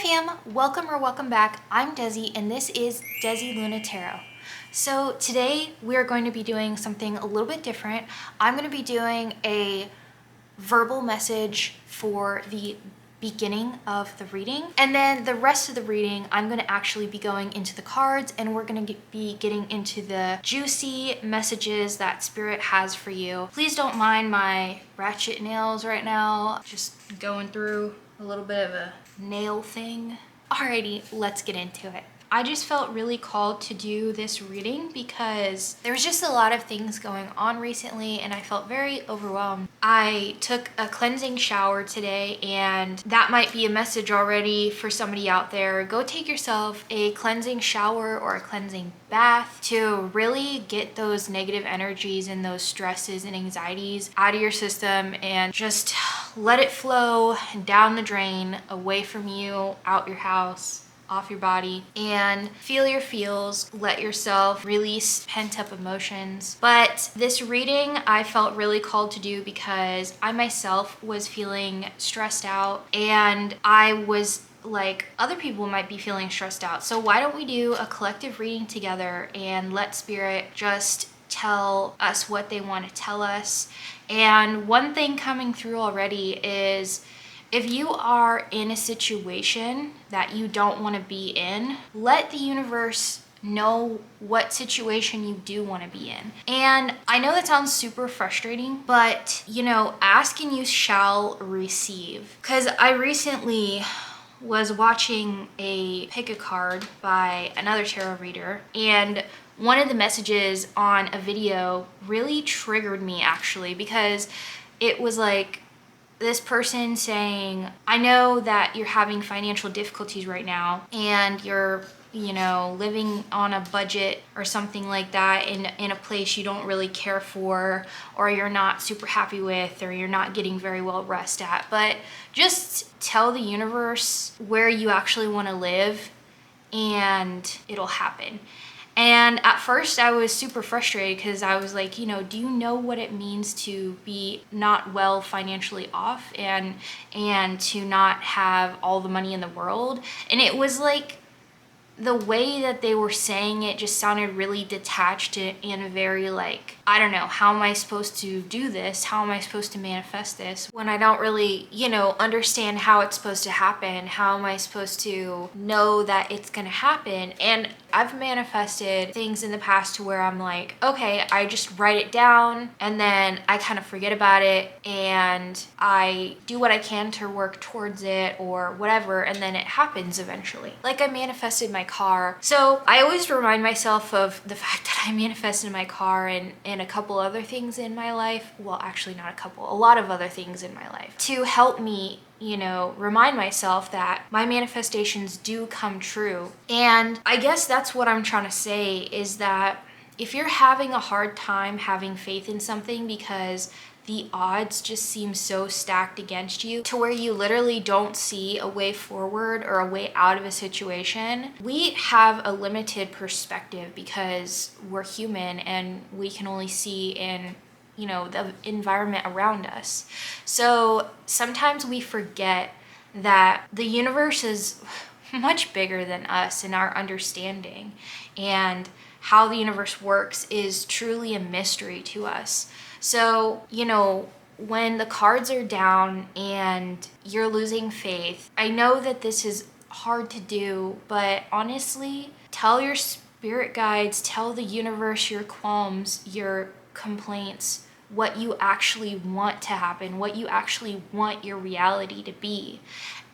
fam, welcome back. I'm Desi and this is DezzieLunaTarot. So today we're going to be doing something a little bit different. I'm going to be doing a verbal message for the beginning of the reading, and then the rest of the reading I'm going to actually be going into the cards, and we're going to be getting into the juicy messages that Spirit has for you. Please don't mind my ratchet nails right now, just going through a little bit of a nail thing. Alrighty, let's get into it. I just felt really called to do this reading because there was just a lot of things going on recently and I felt very overwhelmed. I took a cleansing shower today, and that might be a message already for somebody out there. Go take yourself a cleansing shower or a cleansing bath to really get those negative energies and those stresses and anxieties out of your system and just let it flow down the drain, away from you, out your house, off your body, and feel your feels. Let yourself release pent-up emotions. But this reading I felt really called to do because I myself was feeling stressed out, and I was like, other people might be feeling stressed out. So why don't we do a collective reading together and let Spirit just tell us what they want to tell us. And one thing coming through already is, if you are in a situation that you don't want to be in, let the universe know what situation you do want to be in. And I know that sounds super frustrating, but ask and you shall receive. Because I recently was watching a pick a card by another tarot reader, and one of the messages on a video really triggered me actually, because it was like, this person saying, I know that you're having financial difficulties right now and you're, living on a budget or something like that in a place you don't really care for, or you're not super happy with, or you're not getting very well rest at. But just tell the universe where you actually want to live and it'll happen. And at first I was super frustrated because I was like, do you know what it means to be not well financially off and to not have all the money in the world? And it was like, the way that they were saying it just sounded really detached and very like, I don't know, how am I supposed to do this? How am I supposed to manifest this when I don't really, understand how it's supposed to happen? How am I supposed to know that it's gonna happen? And I've manifested things in the past to where I'm like, okay, I just write it down and then I kind of forget about it and I do what I can to work towards it or whatever, and then it happens eventually. Like I manifested my car. So I always remind myself of the fact that I manifested my car and a couple other things in my life. Well, actually not a couple, a lot of other things in my life to help me remind myself that my manifestations do come true. And I guess that's what I'm trying to say, is that if you're having a hard time having faith in something because the odds just seem so stacked against you to where you literally don't see a way forward or a way out of a situation, we have a limited perspective because we're human and we can only see in the environment around us. So sometimes we forget that the universe is much bigger than us in our understanding, and how the universe works is truly a mystery to us. So, when the cards are down and you're losing faith, I know that this is hard to do, but honestly, tell your spirit guides, tell the universe your qualms, your complaints, what you actually want to happen, what you actually want your reality to be.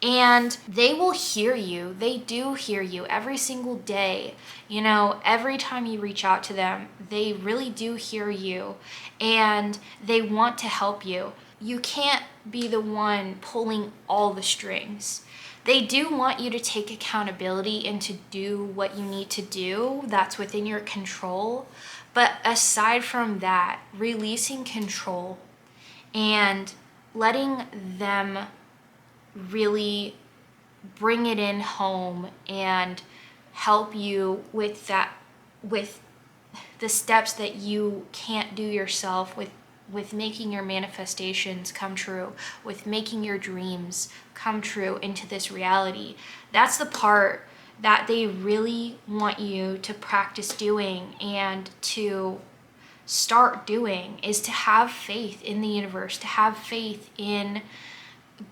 And they will hear you. They do hear you every single day. Every time you reach out to them, they really do hear you and they want to help you. You can't be the one pulling all the strings. They do want you to take accountability and to do what you need to do that's within your control. But aside from that, releasing control and letting them really bring it in home and help you with that, with the steps that you can't do yourself, with with making your manifestations come true, with making your dreams come true into this reality. That's the part that they really want you to practice doing and to start doing, is to have faith in the universe, to have faith in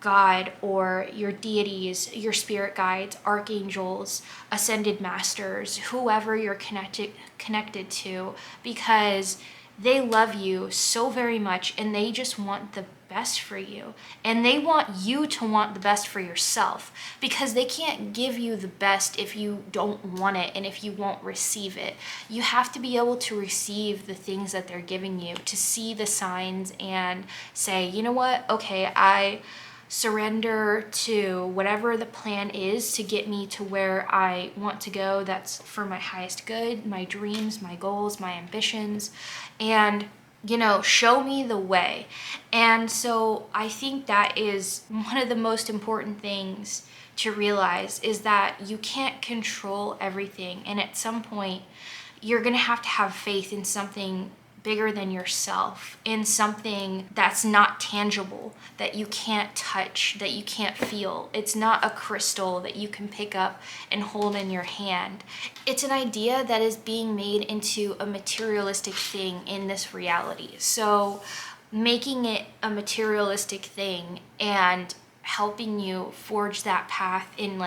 God or your deities, your spirit guides, archangels, ascended masters, whoever you're connected to, because they love you so very much and they just want the best for you. And they want you to want the best for yourself, because they can't give you the best if you don't want it and if you won't receive it. You have to be able to receive the things that they're giving you, to see the signs and say, you know what, okay, I surrender to whatever the plan is to get me to where I want to go. That's for my highest good, my dreams, my goals, my ambitions, and show me the way. And so I think that is one of the most important things to realize, is that you can't control everything. And at some point, you're going to have faith in something bigger than yourself, in something that's not tangible, that you can't touch, that you can't feel. It's not a crystal that you can pick up and hold in your hand. It's an idea that is being made into a materialistic thing in this reality. So making it a materialistic thing and helping you forge that path in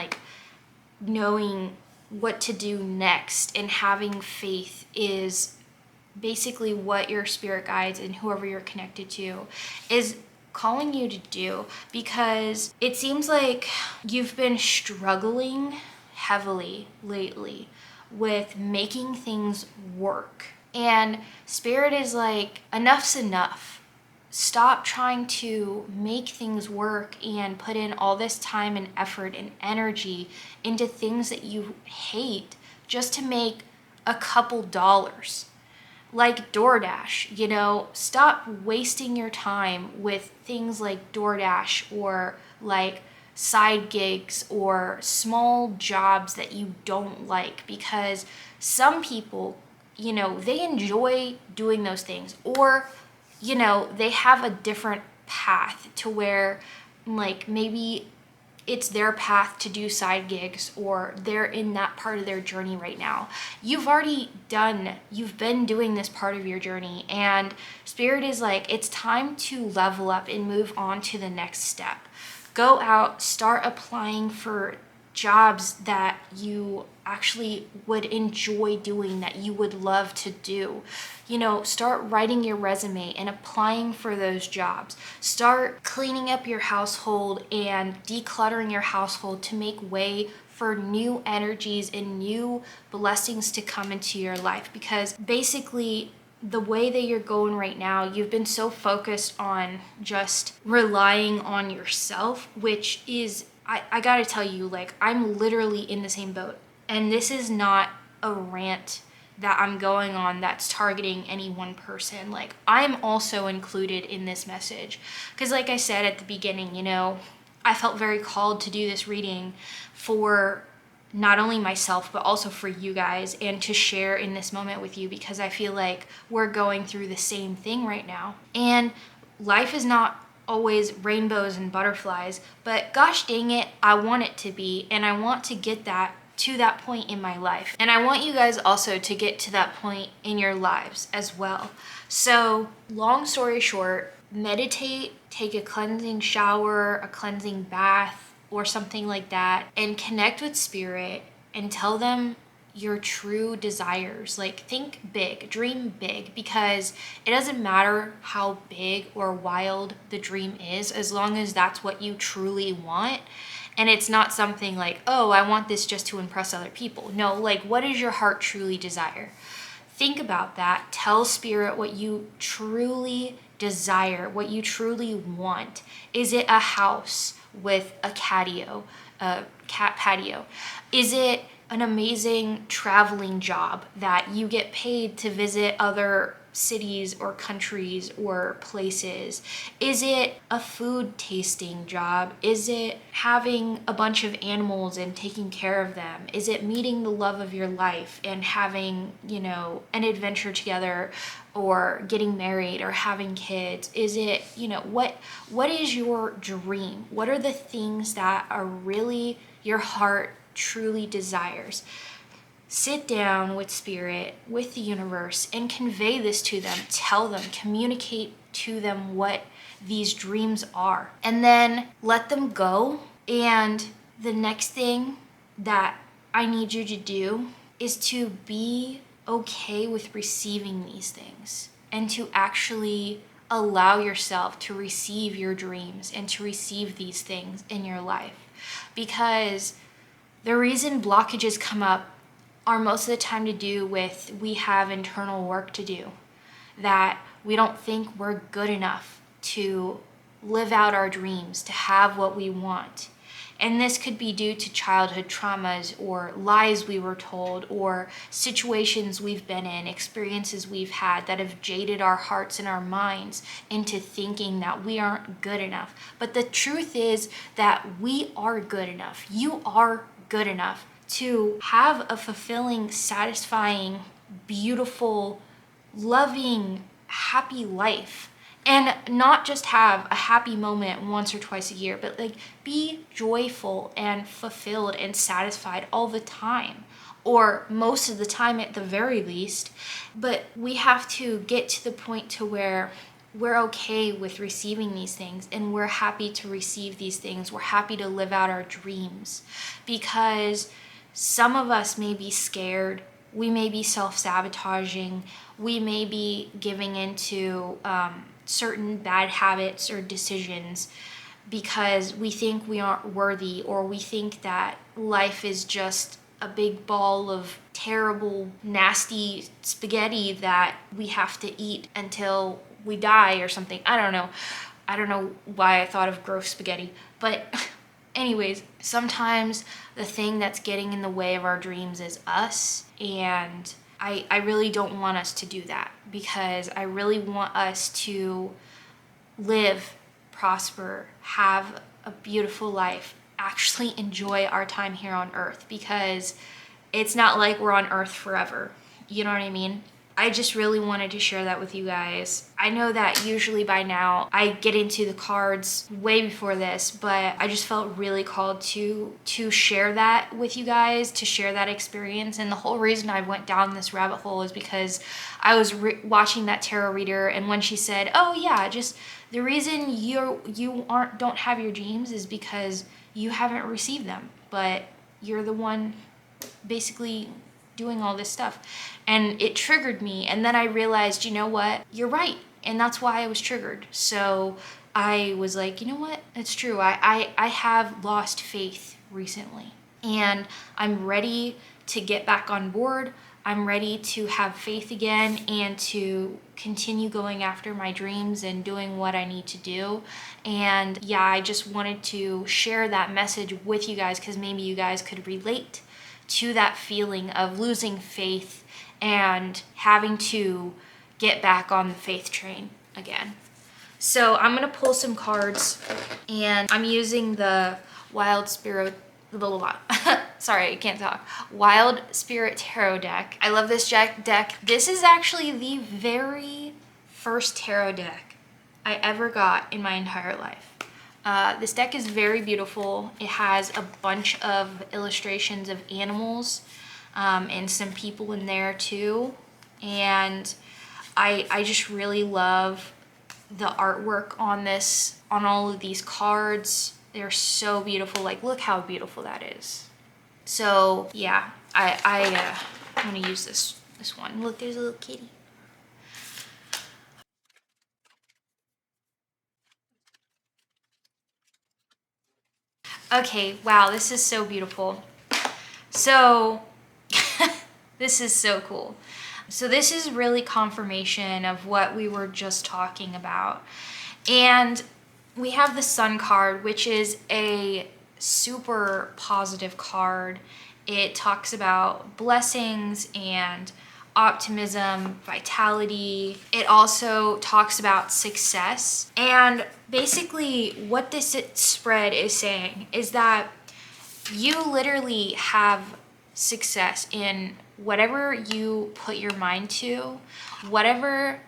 knowing what to do next and having faith is basically what your spirit guides and whoever you're connected to is calling you to do, because it seems like you've been struggling heavily lately with making things work. And spirit is like, enough's enough. Stop trying to make things work and put in all this time and effort and energy into things that you hate just to make a couple dollars. Like DoorDash, stop wasting your time with things like DoorDash or like side gigs or small jobs that you don't like, because some people, they enjoy doing those things, or, they have a different path to where maybe it's their path to do side gigs, or they're in that part of their journey right now. You've been doing this part of your journey, and spirit is like, it's time to level up and move on to the next step. Go out, start applying for jobs that you actually would enjoy doing, that you would love to do. Start writing your resume and applying for those jobs. Start cleaning up your household and decluttering your household to make way for new energies and new blessings to come into your life. Because basically, the way that you're going right now, you've been so focused on just relying on yourself, which is, I gotta tell you, I'm literally in the same boat. And this is not a rant that I'm going on that's targeting any one person. I'm also included in this message. Because like I said at the beginning, I felt very called to do this reading for not only myself, but also for you guys, and to share in this moment with you, because I feel like we're going through the same thing right now. And life is not always rainbows and butterflies, but gosh dang it, I want it to be, and I want to get to that point in my life. And I want you guys also to get to that point in your lives as well. So long story short, meditate, take a cleansing shower, a cleansing bath, or something like that, and connect with spirit and tell them your true desires. Think big, dream big, because it doesn't matter how big or wild the dream is, as long as that's what you truly want. And it's not something like, oh, I want this just to impress other people. No, what does your heart truly desire? Think about that. Tell spirit what you truly desire, what you truly want. Is it a house with a cat patio? Is it an amazing traveling job that you get paid to visit other cities or countries or places? Is it a food tasting job? Is it having a bunch of animals and taking care of them? Is it meeting the love of your life and having, you know, an adventure together, or getting married or having kids? Is it, you know, what is your dream? What are the things that are really your heart truly desires? Sit down with spirit, with the universe, and convey this to them. Tell them, communicate to them what these dreams are, and then let them go. And the next thing that I need you to do is to be okay with receiving these things, and to actually allow yourself to receive your dreams and to receive these things in your life. Because the reason blockages come up are most of the time to do with, we have internal work to do, that we don't think we're good enough to live out our dreams, to have what we want. And this could be due to childhood traumas, or lies we were told, or situations we've been in, experiences we've had that have jaded our hearts and our minds into thinking that we aren't good enough. But the truth is that we are good enough. You are good enough to have a fulfilling, satisfying, beautiful, loving, happy life. And not just have a happy moment once or twice a year, but like be joyful and fulfilled and satisfied all the time, or most of the time at the very least. But we have to get to the point to where we're okay with receiving these things, and we're happy to receive these things. We're happy to live out our dreams, because some of us may be scared. We may be self-sabotaging. We may be giving into certain bad habits or decisions because we think we aren't worthy, or we think that life is just a big ball of terrible, nasty spaghetti that we have to eat until we die or something. I don't know why I thought of gross spaghetti, but anyways, sometimes the thing that's getting in the way of our dreams is us, and I really don't want us to do that, because I really want us to live, prosper, have a beautiful life, actually enjoy our time here on earth, because it's not like we're on earth forever. You know what I mean? I just really wanted to share that with you guys. I know that usually by now I get into the cards way before this, but I just felt really called to share that with you guys, to share that experience. And the whole reason I went down this rabbit hole is because I was watching that tarot reader, and when she said, "Oh yeah, just the reason you don't have your dreams is because you haven't received them, but you're the one basically doing all this stuff." And it triggered me, and then I realized, you know what, you're right, and that's why I was triggered. So I was like, you know what, it's true. I have lost faith recently, and I'm ready to get back on board. I'm ready to have faith again and to continue going after my dreams and doing what I need to do. And yeah, I just wanted to share that message with you guys, because maybe you guys could relate to that feeling of losing faith and having to get back on the faith train again. So I'm gonna pull some cards, and I'm using the Wild Spirit, sorry, I can't talk. Wild Spirit Tarot deck. I love this deck. This is actually the very first tarot deck I ever got in my entire life. This deck is very beautiful. It has a bunch of illustrations of animals and some people in there too. And I just really love the artwork on this, on all of these cards. They're so beautiful. Like, look how beautiful that is. So yeah, I'm gonna use this one. Look, there's a little kitty. Okay, wow, this is so beautiful. So this is so cool. So this is really confirmation of what we were just talking about. And we have the Sun card, which is a super positive card. It talks about blessings and optimism, vitality. It also talks about success. And basically what this spread is saying is that you literally have success in whatever you put your mind to, whatever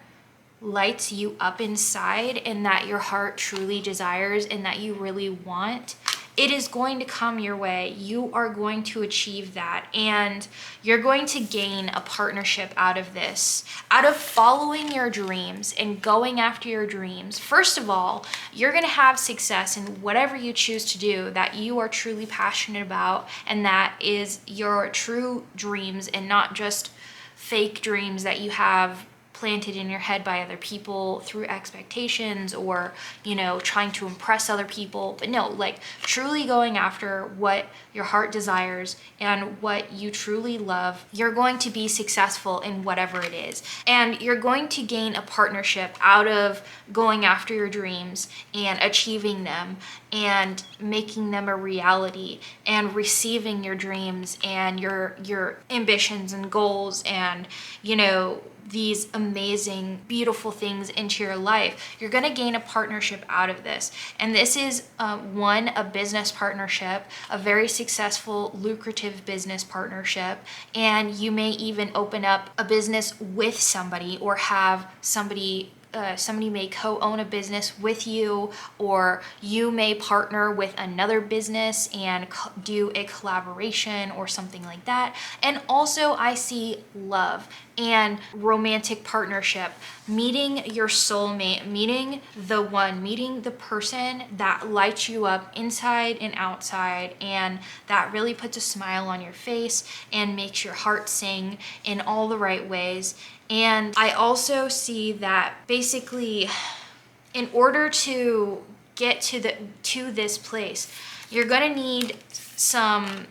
lights you up inside and that your heart truly desires and that you really want. It is going to come your way. You are going to achieve that, and you're going to gain a partnership out of this, out of following your dreams and going after your dreams. First of all, you're going to have success in whatever you choose to do that you are truly passionate about, and that is your true dreams and not just fake dreams that you have planted in your head by other people through expectations or, you know, trying to impress other people. But no, like truly going after what your heart desires and what you truly love, you're going to be successful in whatever it is. And you're going to gain a partnership out of going after your dreams and achieving them and making them a reality and receiving your dreams and your ambitions and goals and, you know, these amazing, beautiful things into your life. You're gonna gain a partnership out of this. And this is a business partnership, a very successful, lucrative business partnership. And you may even open up a business with somebody or have somebody may co-own a business with you, or you may partner with another business and do a collaboration or something like that. And also I see love and romantic partnership, meeting your soulmate, meeting the one, meeting the person that lights you up inside and outside, and that really puts a smile on your face and makes your heart sing in all the right ways. And I also see that basically in order to get to this place, you're gonna need some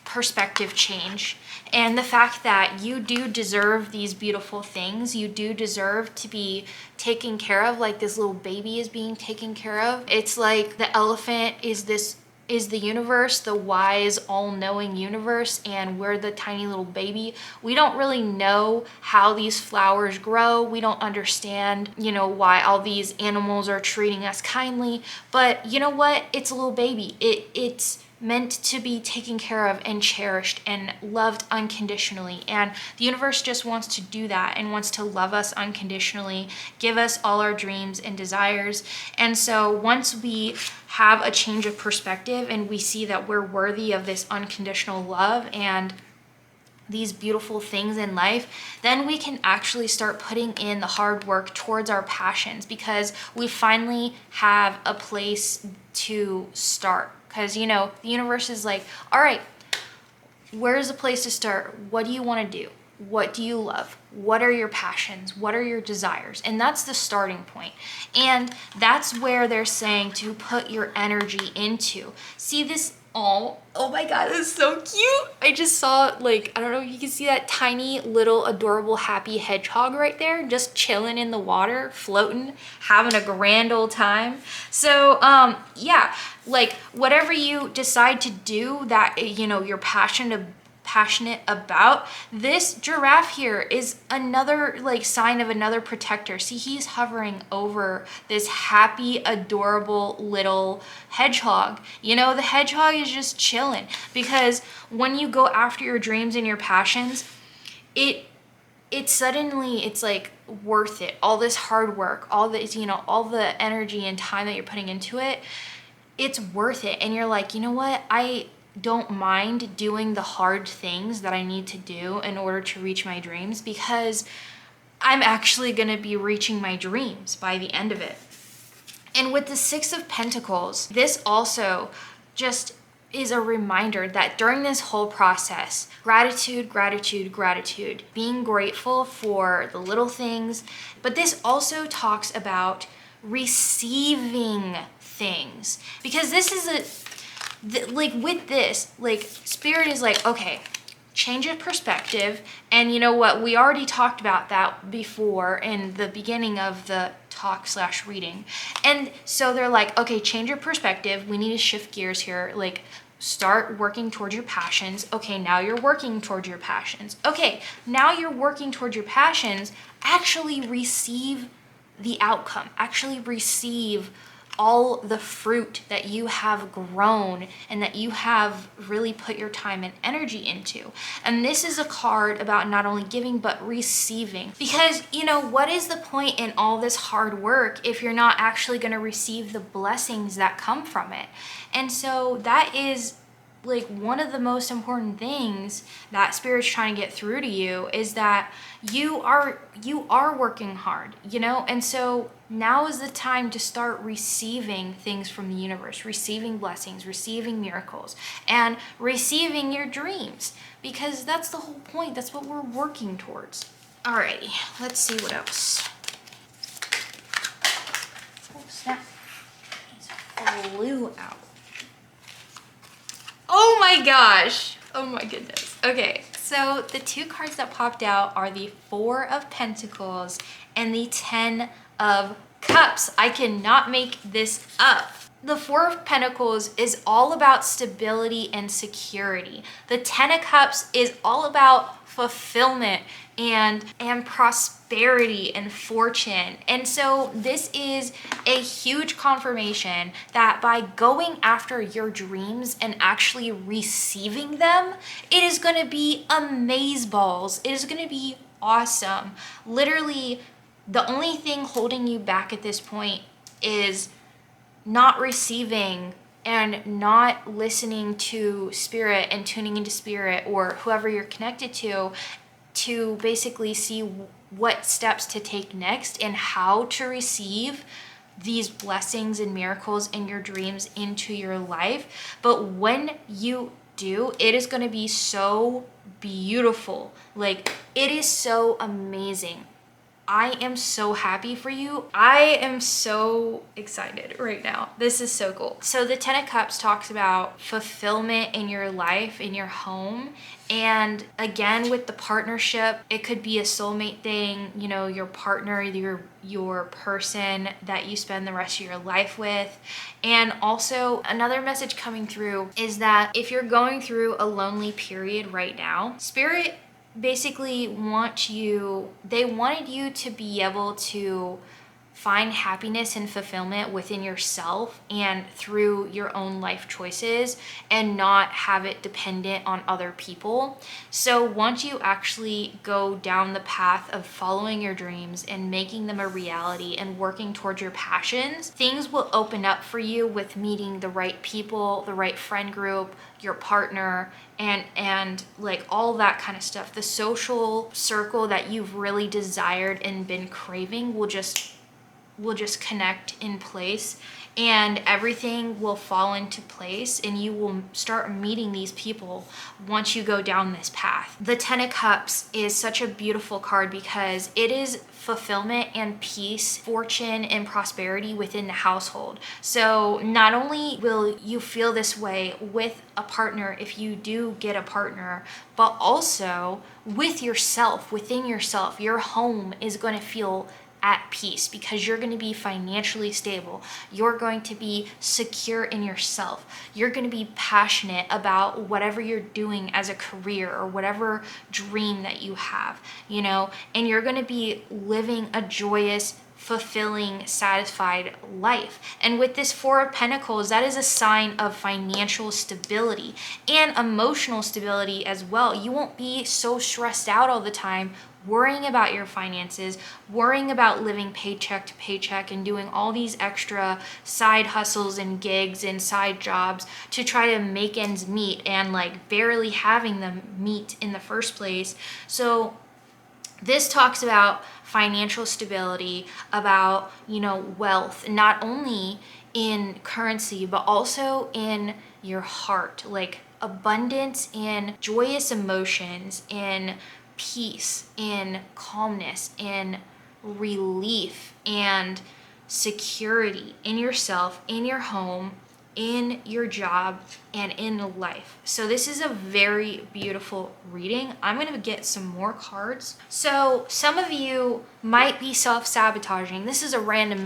perspective change. And the fact that you do deserve these beautiful things, you do deserve to be taken care of like this little baby is being taken care of. It's like the elephant is the universe, the wise, all-knowing universe, and we're the tiny little baby. We don't really know how these flowers grow. We don't understand, you know, why all these animals are treating us kindly. But you know what? It's a little baby. It's meant to be taken care of and cherished and loved unconditionally. And the universe just wants to do that and wants to love us unconditionally, give us all our dreams and desires. And so once we have a change of perspective and we see that we're worthy of this unconditional love and these beautiful things in life, then we can actually start putting in the hard work towards our passions, because we finally have a place to start. Because, you know, the universe is like, all right, where's a place to start? What do you want to do? What do you love? What are your passions? What are your desires? And that's the starting point. And that's where they're saying to put your energy into. See this? Oh my God, this is so cute. I just saw, like, I don't know if you can see that tiny little adorable happy hedgehog right there, just chilling in the water, floating, having a grand old time. So yeah, like whatever you decide to do that, you know, you're passionate about, this giraffe here is another like sign of another protector. See, he's hovering over this happy, adorable little hedgehog. You know, the hedgehog is just chilling, because when you go after your dreams and your passions, it's suddenly, it's like worth it. All this hard work, all this, you know, all the energy and time that you're putting into it, it's worth it. And you're like, you know what? I don't mind doing the hard things that I need to do in order to reach my dreams, because I'm actually going to be reaching my dreams by the end of it. And with the Six of Pentacles, this also just is a reminder that during this whole process, gratitude, gratitude, gratitude, being grateful for the little things. But this also talks about receiving things, because this is like with this, like Spirit is like, okay, change of perspective. And you know what? We already talked about that before in the beginning of the talk/reading. And so they're like, okay, change your perspective. We need to shift gears here. Like, start working towards your passions. Okay, now you're working towards your passions. Okay, now you're working towards your passions. Actually receive the outcome. Actually receive all the fruit that you have grown and that you have really put your time and energy into. And this is a card about not only giving, but receiving. Because, you know, what is the point in all this hard work if you're not actually going to receive the blessings that come from it? And so that is like one of the most important things that Spirit's trying to get through to you, is that you are working hard, you know? And so now is the time to start receiving things from the universe, receiving blessings, receiving miracles, and receiving your dreams, because that's the whole point. That's what we're working towards. Alrighty, let's see what else. Oh snap, it flew out. Oh my gosh. Oh my goodness. Okay, so the two cards that popped out are the Four of Pentacles and the Ten of Cups. I cannot make this up. The Four of Pentacles is all about stability and security. The Ten of Cups is all about fulfillment and prosperity and fortune. And so this is a huge confirmation that by going after your dreams and actually receiving them, it is going to be amazeballs. It is going to be awesome. Literally, the only thing holding you back at this point is not receiving and not listening to Spirit and tuning into Spirit or whoever you're connected to basically see what steps to take next and how to receive these blessings and miracles in your dreams into your life. But when you do, it is going to be so beautiful. Like, it is so amazing. I am so happy for you. I am so excited right now. This is so cool. So the Ten of Cups talks about fulfillment in your life, in your home. And again, with the partnership, it could be a soulmate thing, you know, your partner, your person that you spend the rest of your life with. And also another message coming through is that if you're going through a lonely period right now, Spirit basically they wanted you to be able to find happiness and fulfillment within yourself and through your own life choices and not have it dependent on other people. So once you actually go down the path of following your dreams and making them a reality and working towards your passions, things will open up for you with meeting the right people, the right friend group, your partner, and like all that kind of stuff. The social circle that you've really desired and been craving will just connect in place, and everything will fall into place, and you will start meeting these people once you go down this path. The Ten of Cups is such a beautiful card because it is fulfillment and peace, fortune and prosperity within the household. So not only will you feel this way with a partner if you do get a partner, but also with yourself, within yourself. Your home is going to feel at peace because you're going to be financially stable. You're going to be secure in yourself. You're going to be passionate about whatever you're doing as a career or whatever dream that you have, you know, and you're going to be living a joyous, fulfilling, satisfied life. And with this Four of Pentacles, that is a sign of financial stability and emotional stability as well. You won't be so stressed out all the time worrying about your finances, worrying about living paycheck to paycheck and doing all these extra side hustles and gigs and side jobs to try to make ends meet and like barely having them meet in the first place. So this talks about financial stability, about, you know, wealth, not only in currency, but also in your heart, like abundance in joyous emotions, in peace, in calmness, in relief and security in yourself, in your home, in your job and in life. So this is a very beautiful reading. I'm going to get some more cards. So some of you might be self-sabotaging. This is a random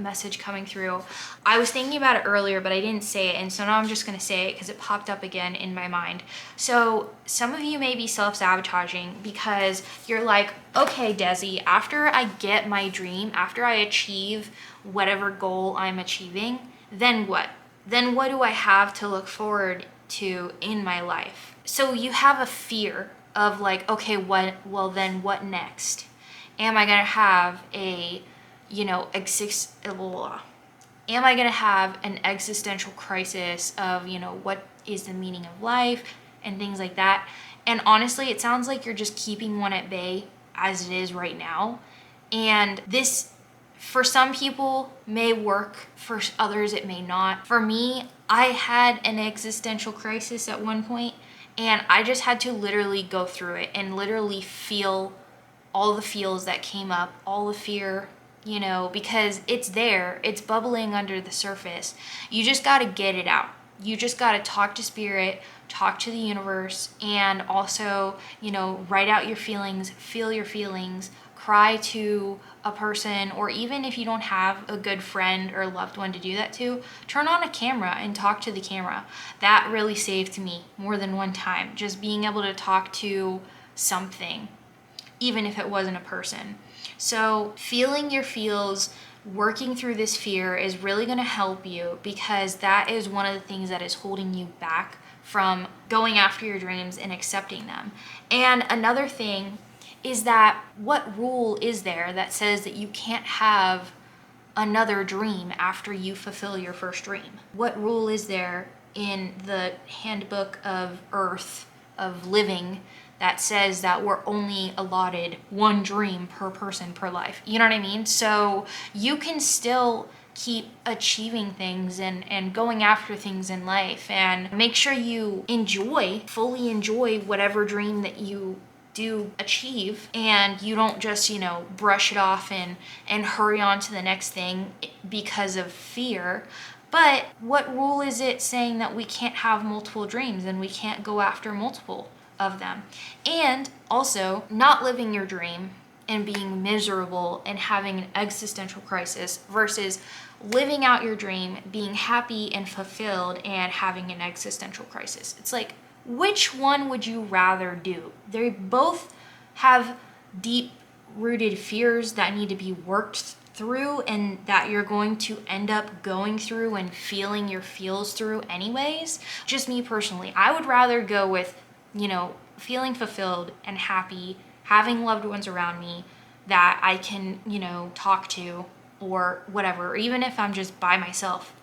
message coming through. I was thinking about it earlier, but I didn't say it, and so now I'm just going to say it because it popped up again in my mind. So some of you may be self-sabotaging because you're like, okay, Desi, after I get my dream, after I achieve whatever goal I'm achieving, then what? Then what do I have to look forward to in my life? So you have a fear of like, okay, well then what next? Am I gonna have a, am I gonna have an existential crisis of, what is the meaning of life and things like that? And honestly, it sounds like you're just keeping one at bay as it is right now. And this, for some people, may work. For others, it may not. For me, I had an existential crisis at one point, and I just had to literally go through it and literally feel all the feels that came up, all the fear, because it's there, it's bubbling under the surface. You just got to get it out. You just got to talk to spirit, talk to the universe, and also, write out your feelings, feel your feelings, cry to a person, or even if you don't have a good friend or loved one to do that to, turn on a camera and talk to the camera. That really saved me more than one time, just being able to talk to something, even if it wasn't a person. So feeling your feels, working through this fear is really going to help you, because that is one of the things that is holding you back from going after your dreams and accepting them. And another thing is that what rule is there that says that you can't have another dream after you fulfill your first dream? What rule is there in the handbook of Earth, of living, that says that we're only allotted one dream per person per life? You know what I mean? So you can still keep achieving things and going after things in life, and make sure you fully enjoy whatever dream that you do achieve, and you don't just brush it off and hurry on to the next thing because of fear. But what rule is it saying that we can't have multiple dreams and we can't go after multiple of them? And also, not living your dream and being miserable and having an existential crisis versus living out your dream, being happy and fulfilled, and having an existential crisis. It's like, which one would you rather do? They both have deep-rooted fears that need to be worked through, and that you're going to end up going through and feeling your feels through anyways. Just me personally, I would rather go with, feeling fulfilled and happy, having loved ones around me that I can, talk to, or whatever, or even if I'm just by myself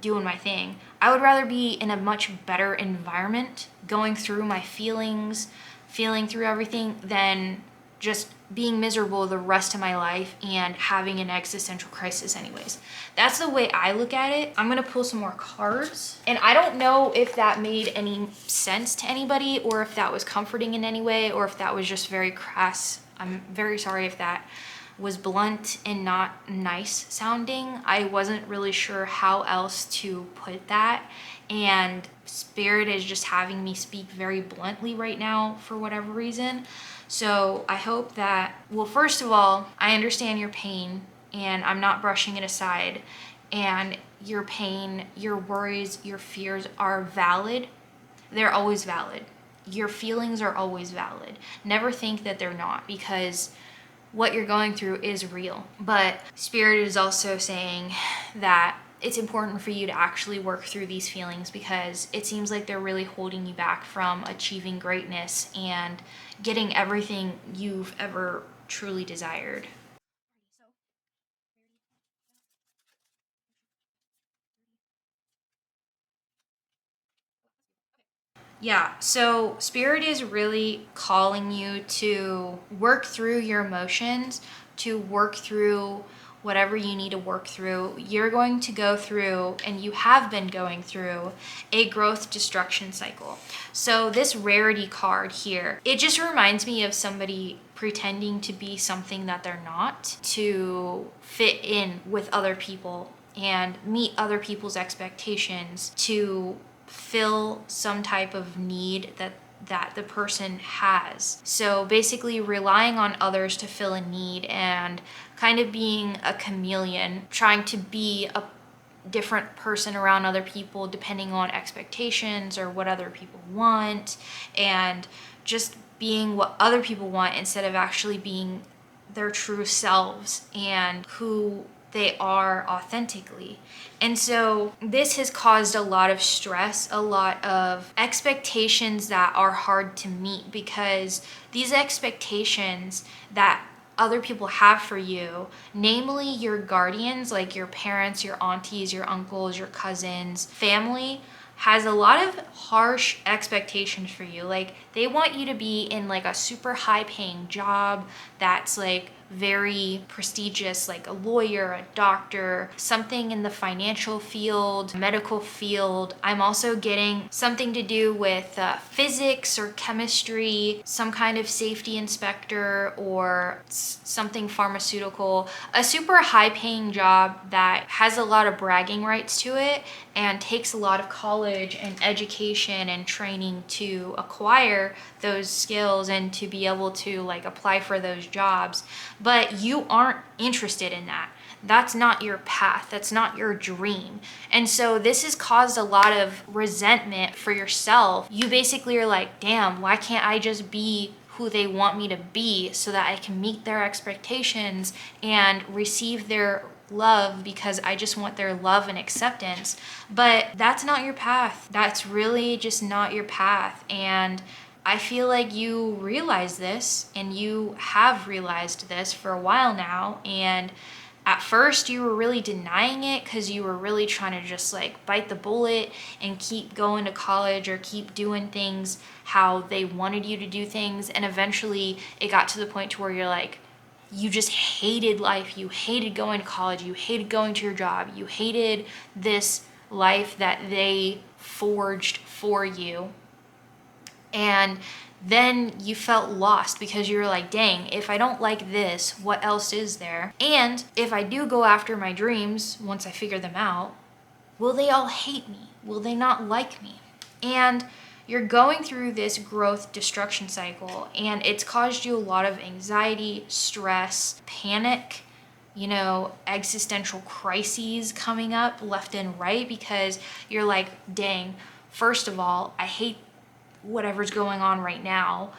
doing my thing. I would rather be in a much better environment, going through my feelings, feeling through everything, than just being miserable the rest of my life and having an existential crisis anyways. That's the way I look at it. I'm gonna pull some more cards, and I don't know if that made any sense to anybody, or if that was comforting in any way, or if that was just very crass. I'm very sorry if that was blunt and not nice sounding. I wasn't really sure how else to put that, and Spirit is just having me speak very bluntly right now for whatever reason. So I hope that, well, first of all, I understand your pain, and I'm not brushing it aside, and your pain, your worries, your fears are valid. They're always valid. Your feelings are always valid. Never think that they're not, because what you're going through is real. But Spirit is also saying that it's important for you to actually work through these feelings, because it seems like they're really holding you back from achieving greatness and getting everything you've ever truly desired. Yeah, so Spirit is really calling you to work through your emotions, to work through whatever you need to work through. You're going to go through, and you have been going through, a growth destruction cycle. So this rarity card here, it just reminds me of somebody pretending to be something that they're not, to fit in with other people and meet other people's expectations to fill some type of need that the person has. So basically relying on others to fill a need and kind of being a chameleon, trying to be a different person around other people depending on expectations or what other people want, and just being what other people want instead of actually being their true selves and who they are authentically. And so this has caused a lot of stress, a lot of expectations that are hard to meet, because these expectations that other people have for you, namely your guardians, like your parents, your aunties, your uncles, your cousins, family, has a lot of harsh expectations for you. Like they want you to be in like a super high paying job that's like very prestigious, like a lawyer, a doctor, something in the financial field, medical field. I'm also getting something to do with physics or chemistry, some kind of safety inspector or something pharmaceutical, a super high paying job that has a lot of bragging rights to it and takes a lot of college and education and training to acquire those skills and to be able to like apply for those jobs. But you aren't interested in that. That's not your path. That's not your dream. And so this has caused a lot of resentment for yourself. You basically are like, damn, why can't I just be who they want me to be so that I can meet their expectations and receive their love, because I just want their love and acceptance. But that's not your path. That's really just not your path. And I feel like you realize this, and you have realized this for a while now. And at first you were really denying it because you were really trying to just like bite the bullet and keep going to college or keep doing things how they wanted you to do things. And eventually it got to the point to where you're like, you just hated life. You hated going to college. You hated going to your job. You hated this life that they forged for you. And then you felt lost because you were like, dang, if I don't like this, what else is there? And if I do go after my dreams, once I figure them out, will they all hate me? Will they not like me? And you're going through this growth destruction cycle, and it's caused you a lot of anxiety, stress, panic, existential crises coming up left and right, because you're like, dang, first of all, I hate whatever's going on right now.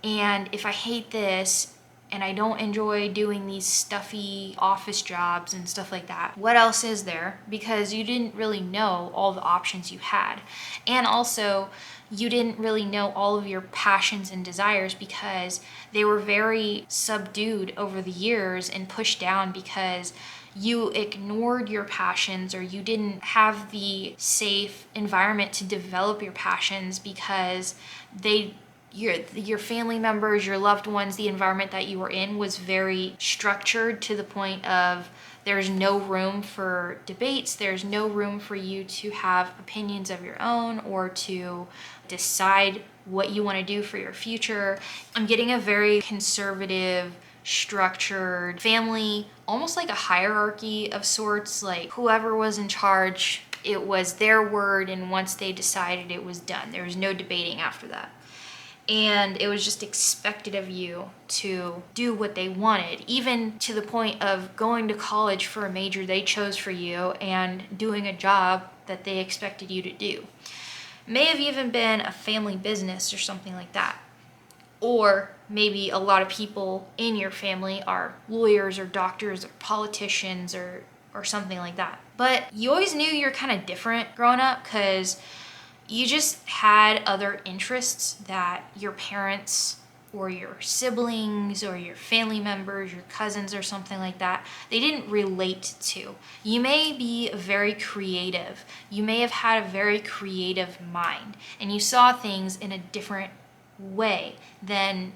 And if I hate this and I don't enjoy doing these stuffy office jobs and stuff like that, what else is there? Because you didn't really know all the options you had. And also, you didn't really know all of your passions and desires because they were very subdued over the years and pushed down because you ignored your passions, or you didn't have the safe environment to develop your passions because your family members, your loved ones, the environment that you were in was very structured to the point of there's no room for debates. There's no room for you to have opinions of your own or to decide what you want to do for your future. I'm getting a very conservative, structured family, almost like a hierarchy of sorts. Like whoever was in charge, it was their word, and once they decided, it was done. There was no debating after that. And it was just expected of you to do what they wanted, even to the point of going to college for a major they chose for you and doing a job that they expected you to do. May have even been a family business or something like that. Or maybe a lot of people in your family are lawyers or doctors or politicians or something like that. But you always knew you're kind of different growing up because you just had other interests that your parents or your siblings or your family members, your cousins or something like that, they didn't relate to. You may be very creative. You may have had a very creative mind, and you saw things in a different way than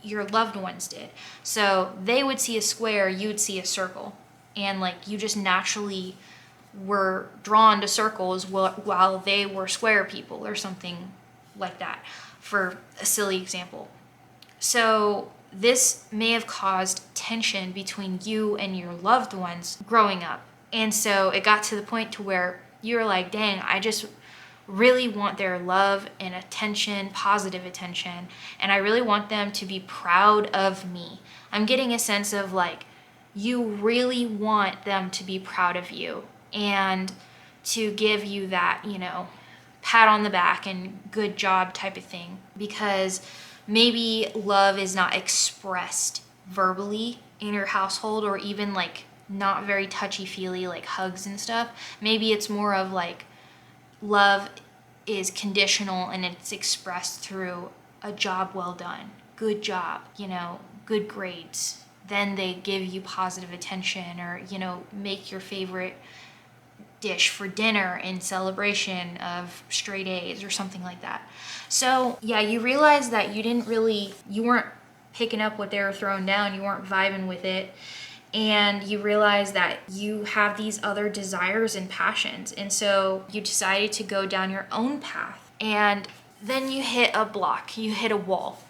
your loved ones did. So they would see a square, you would see a circle. And like you just naturally were drawn to circles while they were square people or something like that, for a silly example. So this may have caused tension between you and your loved ones growing up. And so it got to the point to where you were like, dang, I just really want their love and attention, positive attention, and I really want them to be proud of me. I'm getting a sense of like, you really want them to be proud of you and to give you that, pat on the back and good job type of thing, because maybe love is not expressed verbally in your household, or even like not very touchy-feely like hugs and stuff. Maybe it's more of like love is conditional and it's expressed through a job well done, good job, good grades. Then they give you positive attention, or make your favorite dish for dinner in celebration of straight A's or something like that. So yeah, you realize that you weren't picking up what they were throwing down, you weren't vibing with it, and you realize that you have these other desires and passions, and so you decided to go down your own path. And then you hit a block, you hit a wall,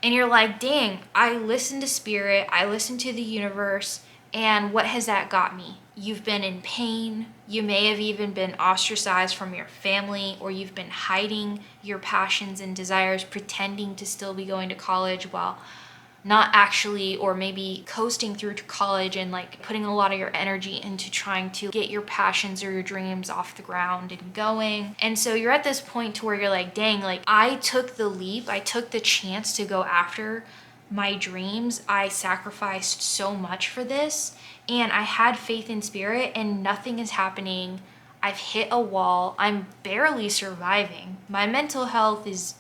and you're like, dang, I listened to spirit, I listened to the universe, and what has that got me? You've been in pain. You may have even been ostracized from your family, or you've been hiding your passions and desires, pretending to still be going to college while not actually, or maybe coasting through to college and like putting a lot of your energy into trying to get your passions or your dreams off the ground and going. And so you're at this point to where you're like, dang, like I took the leap, I took the chance to go after my dreams. I sacrificed so much for this, and I had faith in spirit, and nothing is happening. I've hit a wall. I'm barely surviving. My mental health is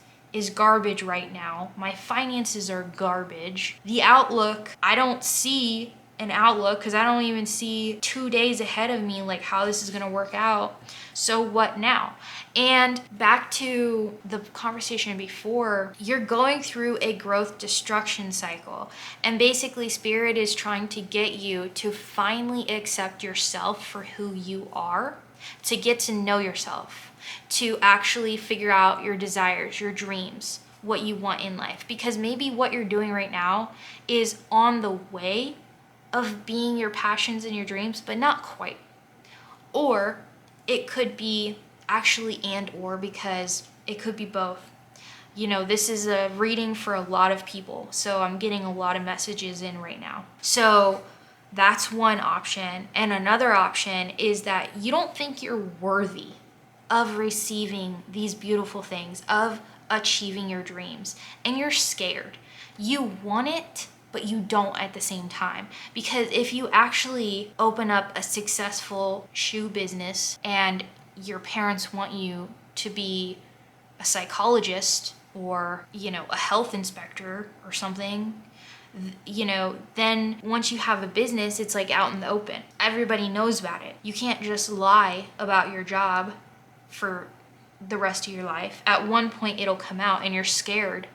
garbage right now. My finances are garbage. The outlook, I don't see an outlook because I don't even see 2 days ahead of me, like how this is gonna work out. So what now? And back to the conversation before, you're going through a growth destruction cycle. And basically spirit is trying to get you to finally accept yourself for who you are, to get to know yourself, to actually figure out your desires, your dreams, what you want in life. Because maybe what you're doing right now is on the way of being your passions and your dreams, but not quite. Or it could be actually or, because it could be both. This is a reading for a lot of people, so I'm getting a lot of messages in right now. So that's one option. And another option is that you don't think you're worthy of receiving these beautiful things, of achieving your dreams, and you're scared. You want it, but you don't at the same time. Because if you actually open up a successful shoe business and your parents want you to be a psychologist or, a health inspector or something, then once you have a business, it's like out in the open. Everybody knows about it. You can't just lie about your job for the rest of your life. At one point it'll come out, and you're scared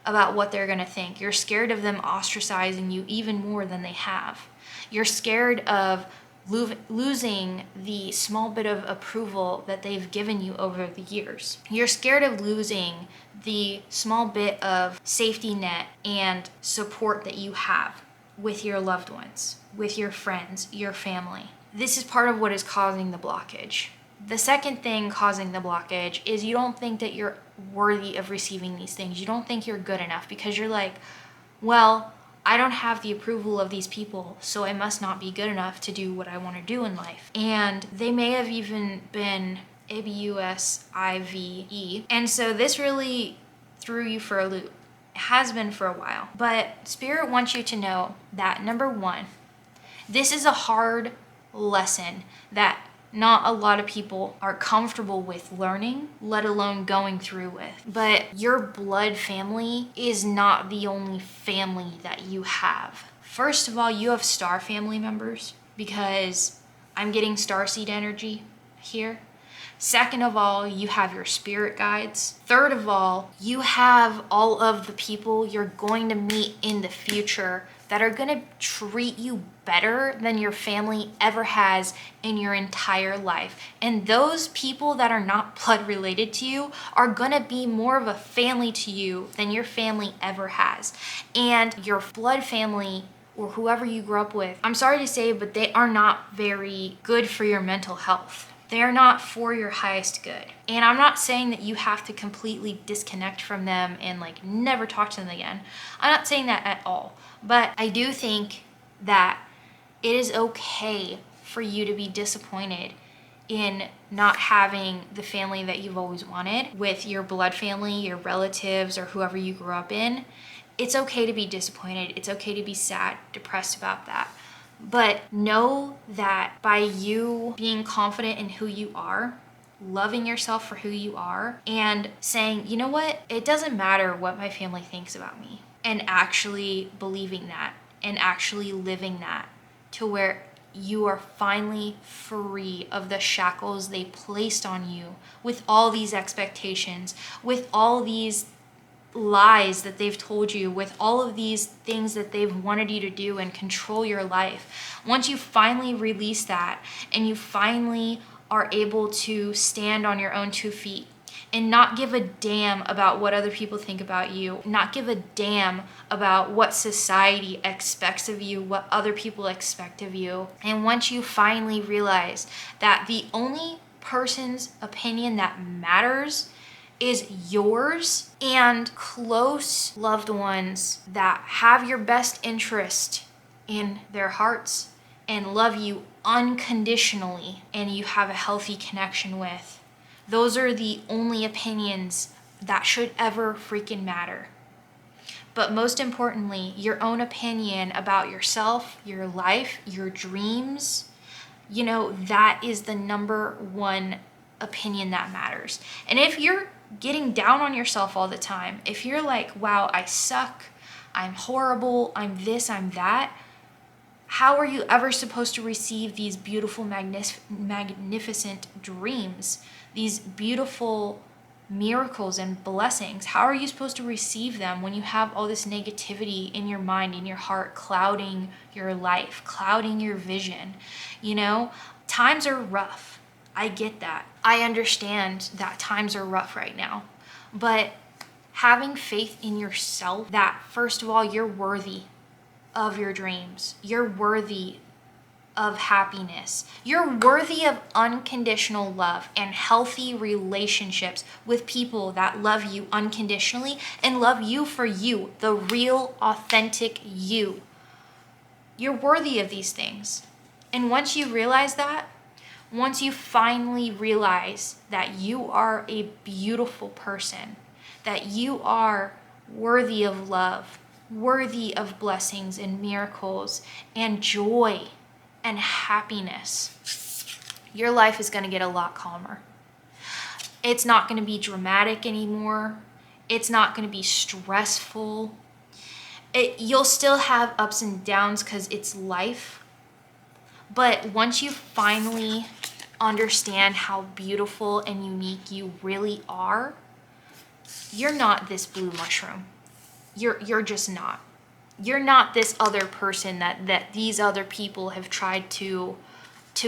about what they're gonna think. You're scared of them ostracizing you even more than they have. You're scared of losing the small bit of approval that they've given you over the years. You're scared of losing the small bit of safety net and support that you have with your loved ones, with your friends, your family. This is part of what is causing the blockage. The second thing causing the blockage is you don't think that you're worthy of receiving these things. You don't think you're good enough, because you're like, well, I don't have the approval of these people, so I must not be good enough to do what I want to do in life. And they may have even been abusive. And so this really threw you for a loop. It has been for a while. But Spirit wants you to know that, number one, this is a hard lesson that not a lot of people are comfortable with learning, let alone going through with. But your blood family is not the only family that you have. First of all, you have star family members, because I'm getting starseed energy here. Second of all, you have your spirit guides. Third of all, you have all of the people you're going to meet in the future that are going to treat you better than your family ever has in your entire life. And those people that are not blood related to you are going to be more of a family to you than your family ever has. And your blood family or whoever you grew up with, I'm sorry to say, but they are not very good for your mental health. They are not for your highest good. And I'm not saying that you have to completely disconnect from them and like never talk to them again. I'm not saying that at all. But I do think that it is okay for you to be disappointed in not having the family that you've always wanted with your blood family, your relatives, or whoever you grew up in. It's okay to be disappointed. It's okay to be sad, depressed about that. But know that by you being confident in who you are, loving yourself for who you are, and saying, you know what, it doesn't matter what my family thinks about me, and actually believing that and actually living that to where you are finally free of the shackles they placed on you with all these expectations, with all these lies that they've told you, with all of these things that they've wanted you to do and control your life. Once you finally release that and you finally are able to stand on your own 2 feet and not give a damn about what other people think about you, not give a damn about what society expects of you, what other people expect of you. And once you finally realize that the only person's opinion that matters is yours, and close loved ones that have your best interest in their hearts and love you unconditionally and you have a healthy connection with, those are the only opinions that should ever freaking matter. But most importantly, your own opinion about yourself, your life, your dreams, that is the number one opinion that matters. And if you're getting down on yourself all the time, if you're like, wow, I suck, I'm horrible, I'm this, I'm that, how are you ever supposed to receive these beautiful, magnificent dreams, these beautiful miracles and blessings? How are you supposed to receive them when you have all this negativity in your mind, in your heart, clouding your life, clouding your vision? Times are rough. I get that. I understand that times are rough right now. But having faith in yourself that, first of all, you're worthy of your dreams. You're worthy of happiness. You're worthy of unconditional love and healthy relationships with people that love you unconditionally and love you for you, the real, authentic you. You're worthy of these things. And once you realize that, once you finally realize that you are a beautiful person, that you are worthy of love, worthy of blessings and miracles and joy and happiness, your life is going to get a lot calmer. It's not going to be dramatic anymore. It's not going to be stressful. You'll still have ups and downs because it's life. But once you finally understand how beautiful and unique you really are, you're not this blue mushroom. You're just not. You're not this other person that these other people have tried to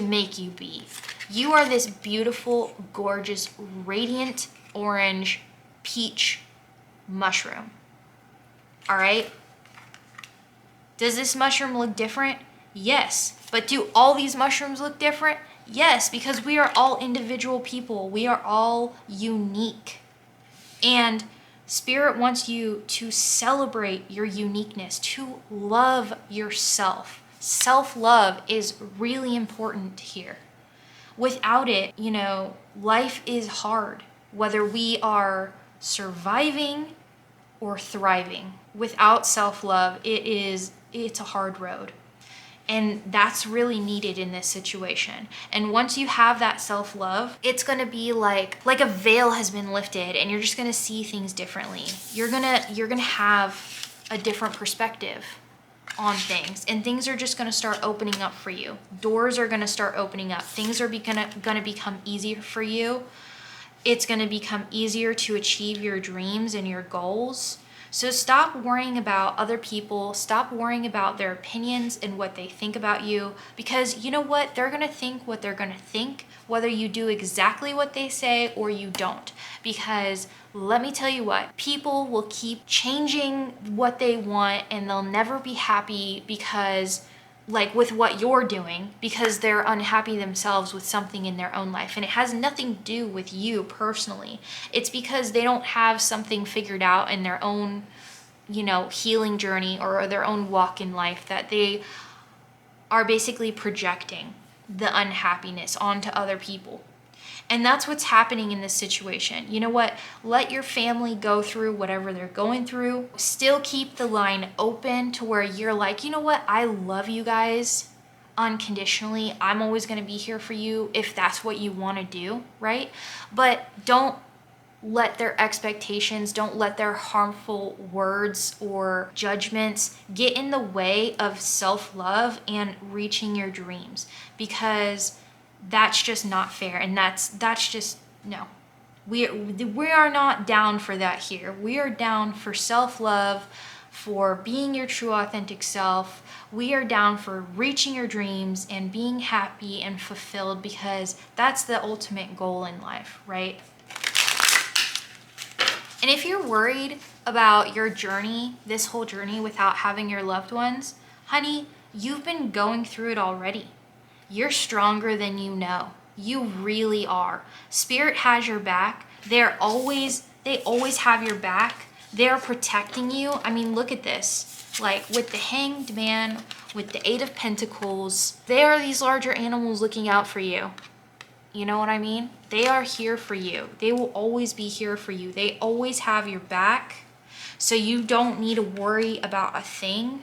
make you be. You are this beautiful, gorgeous, radiant orange, peach mushroom. All right? Does this mushroom look different? Yes. But do all these mushrooms look different? Yes, because we are all individual people. We are all unique. And Spirit wants you to celebrate your uniqueness, to love yourself. Self-love is really important here. Without it, life is hard, whether we are surviving or thriving. Without self-love, it's a hard road. And that's really needed in this situation. And once you have that self-love, it's gonna be like a veil has been lifted and you're just gonna see things differently. You're gonna have a different perspective on things, and things are just gonna start opening up for you. Doors are gonna start opening up. Things are gonna become easier for you. It's gonna become easier to achieve your dreams and your goals. So stop worrying about other people, stop worrying about their opinions and what they think about you, because you know what? They're gonna think what they're gonna think, whether you do exactly what they say or you don't. Because let me tell you what, people will keep changing what they want and they'll never be happy because, like, with what you're doing, because they're unhappy themselves with something in their own life. And it has nothing to do with you personally. It's because they don't have something figured out in their own, healing journey or their own walk in life, that they are basically projecting the unhappiness onto other people. And that's what's happening in this situation. You know what? Let your family go through whatever they're going through. Still keep the line open to where you're like, you know what? I love you guys unconditionally. I'm always going to be here for you if that's what you want to do, right? But don't let their expectations, don't let their harmful words or judgments get in the way of self-love and reaching your dreams, because that's just not fair. And that's just, no. We are not down for that here. We are down for self-love, for being your true authentic self. We are down for reaching your dreams and being happy and fulfilled, because that's the ultimate goal in life, right? And if you're worried about your journey, this whole journey without having your loved ones, honey, you've been going through it already. You're stronger than you know. You really are. Spirit has your back. They always have your back. They're protecting you. I mean, look at this. Like with the Hanged Man, with the Eight of Pentacles, there are these larger animals looking out for you. You know what I mean? They are here for you. They will always be here for you. They always have your back. So you don't need to worry about a thing.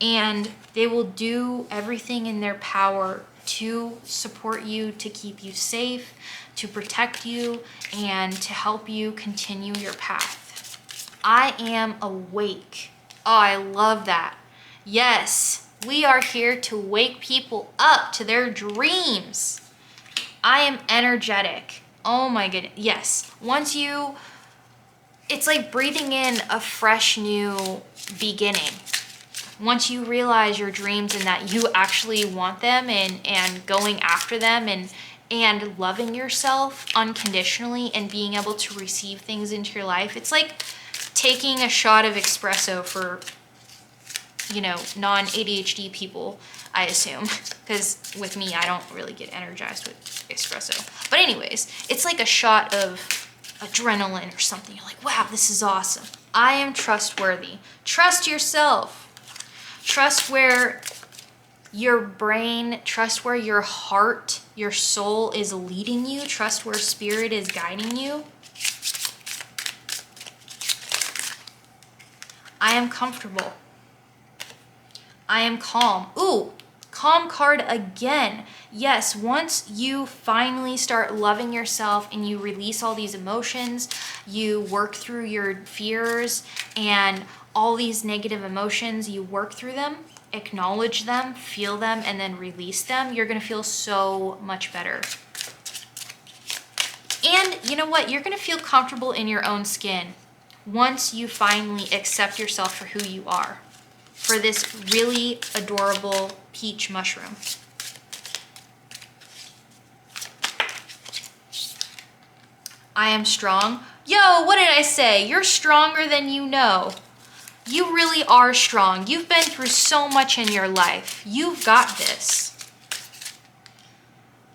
And they will do everything in their power to support you, to keep you safe, to protect you, and to help you continue your path. I am awake. Oh, I love that. Yes, we are here to wake people up to their dreams. I am energetic. Oh my goodness. Yes. It's like breathing in a fresh new beginning. Once you realize your dreams and that you actually want them, and going after them, and loving yourself unconditionally and being able to receive things into your life, it's like taking a shot of espresso for, non-ADHD people, I assume. Because with me, I don't really get energized with espresso. But anyways, it's like a shot of adrenaline or something. You're like, wow, this is awesome. I am trustworthy. Trust yourself. Trust where your brain, trust where your heart, your soul is leading you. Trust where spirit is guiding you. I am comfortable. I am calm. Ooh, calm card again. Yes, once you finally start loving yourself and you release all these emotions, you work through your fears and all these negative emotions, you work through them, acknowledge them, feel them, and then release them, you're gonna feel so much better. And you know what? You're gonna feel comfortable in your own skin once you finally accept yourself for who you are, for this really adorable peach mushroom. I am strong. Yo, what did I say? You're stronger than you know. You really are strong. You've been through so much in your life. You've got this.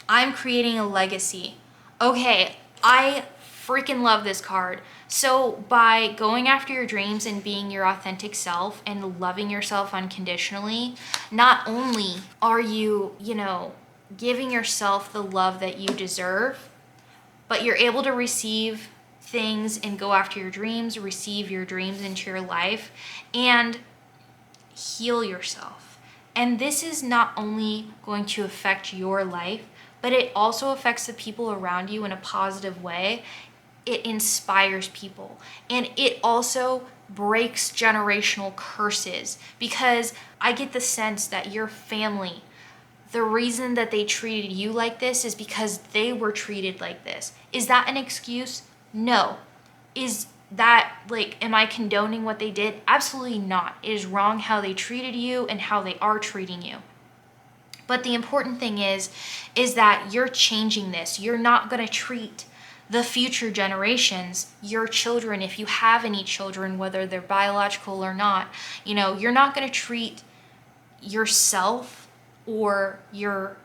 I'm creating a legacy. Okay, I freaking love this card. So by going after your dreams and being your authentic self and loving yourself unconditionally, not only are you, giving yourself the love that you deserve, but you're able to receive things and go after your dreams, receive your dreams into your life, and heal yourself. And this is not only going to affect your life, but it also affects the people around you in a positive way. It inspires people. And it also breaks generational curses, because I get the sense that your family, the reason that they treated you like this is because they were treated like this. Is that an excuse? No. Is that, am I condoning what they did? Absolutely not. It is wrong how they treated you and how they are treating you. But the important thing is that you're changing this. You're not going to treat the future generations, your children, if you have any children, whether they're biological or not, you're not going to treat yourself or your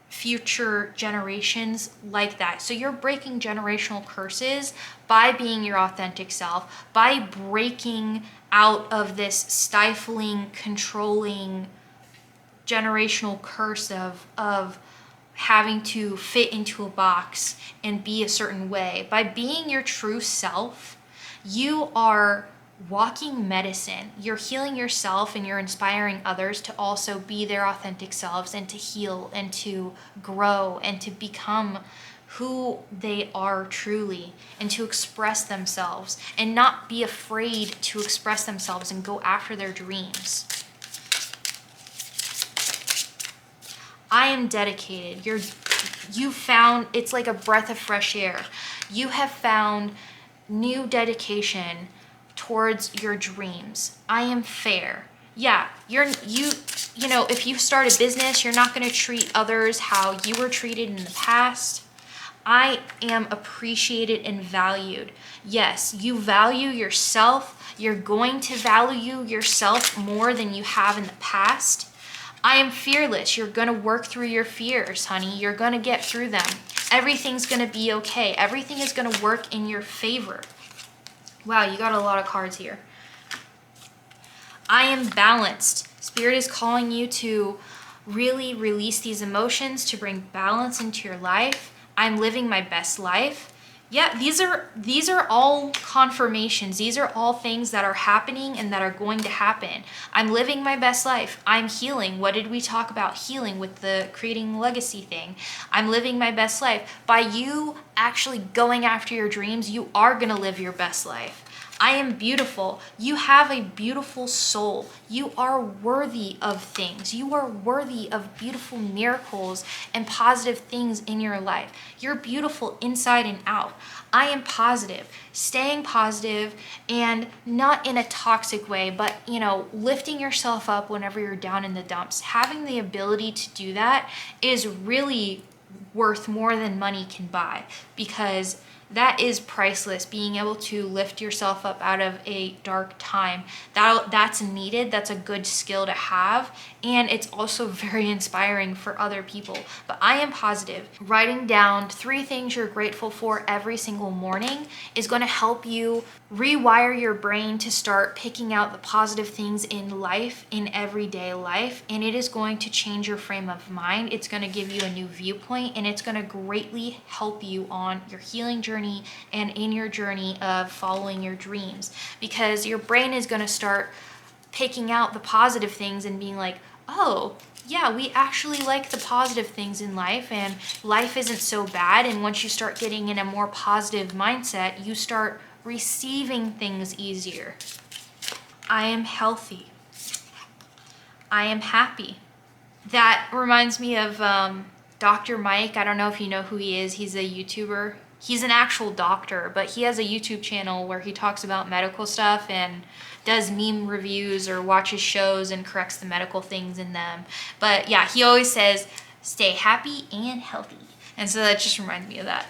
future generations like that. So you're breaking generational curses by being your authentic self, by breaking out of this stifling, controlling generational curse of having to fit into a box and be a certain way. By being your true self, you are walking medicine. You're healing yourself and you're inspiring others to also be their authentic selves and to heal and to grow and to become who they are truly and to express themselves and not be afraid to express themselves and go after their dreams. I am dedicated. You found, it's like a breath of fresh air. You have found new dedication towards your dreams. I am fair. Yeah, if you start a business, you're not going to treat others how you were treated in the past. I am appreciated and valued. Yes, you value yourself. You're going to value yourself more than you have in the past. I am fearless. You're going to work through your fears, honey. You're going to get through them. Everything's going to be okay. Everything is going to work in your favor. Wow, you got a lot of cards here. I am balanced. Spirit is calling you to really release these emotions, to bring balance into your life. I'm living my best life. Yeah, these are all confirmations. These are all things that are happening and that are going to happen. I'm living my best life. I'm healing. What did we talk about healing with the creating legacy thing? I'm living my best life. By you actually going after your dreams, you are going to live your best life. I am beautiful. You have a beautiful soul. You are worthy of things. You are worthy of beautiful miracles and positive things in your life. You're beautiful inside and out. I am positive, staying positive and not in a toxic way, but lifting yourself up whenever you're down in the dumps. Having the ability to do that is really worth more than money can buy, because that is priceless. Being able to lift yourself up out of a dark time, that's needed. That's a good skill to have, and it's also very inspiring for other people. But I am positive. Writing down 3 things you're grateful for every single morning is going to help you rewire your brain to start picking out the positive things in life, in everyday life, and it is going to change your frame of mind. It's going to give you a new viewpoint, and it's going to greatly help you on your healing journey and in your journey of following your dreams, because your brain is going to start picking out the positive things and being like, oh yeah, we actually like the positive things in life, and life isn't so bad. And once you start getting in a more positive mindset, you start receiving things easier. I am healthy. I am happy. That reminds me of Dr. Mike. I don't know if you know who he is. He's a YouTuber. He's an actual doctor, but he has a YouTube channel where he talks about medical stuff and does meme reviews or watches shows and corrects the medical things in them. But yeah, he always says, stay happy and healthy. And so that just reminds me of that.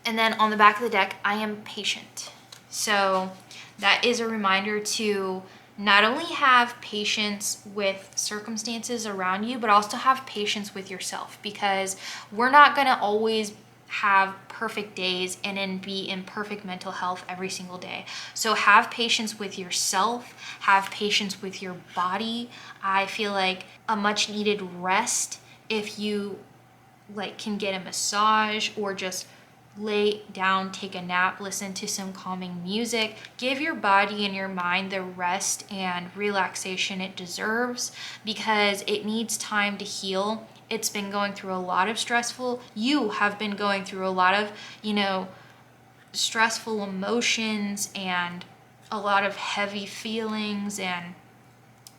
And then on the back of the deck, I am patient. So that is a reminder to not only have patience with circumstances around you, but also have patience with yourself, because we're not going to always have perfect days and be in perfect mental health every single day. So have patience with yourself, have patience with your body. I feel like a much needed rest, if you can get a massage or just lay down, take a nap, listen to some calming music. Give your body and your mind the rest and relaxation it deserves, because it needs time to heal. It's been going through a lot of you have been going through a lot of, stressful emotions and a lot of heavy feelings, and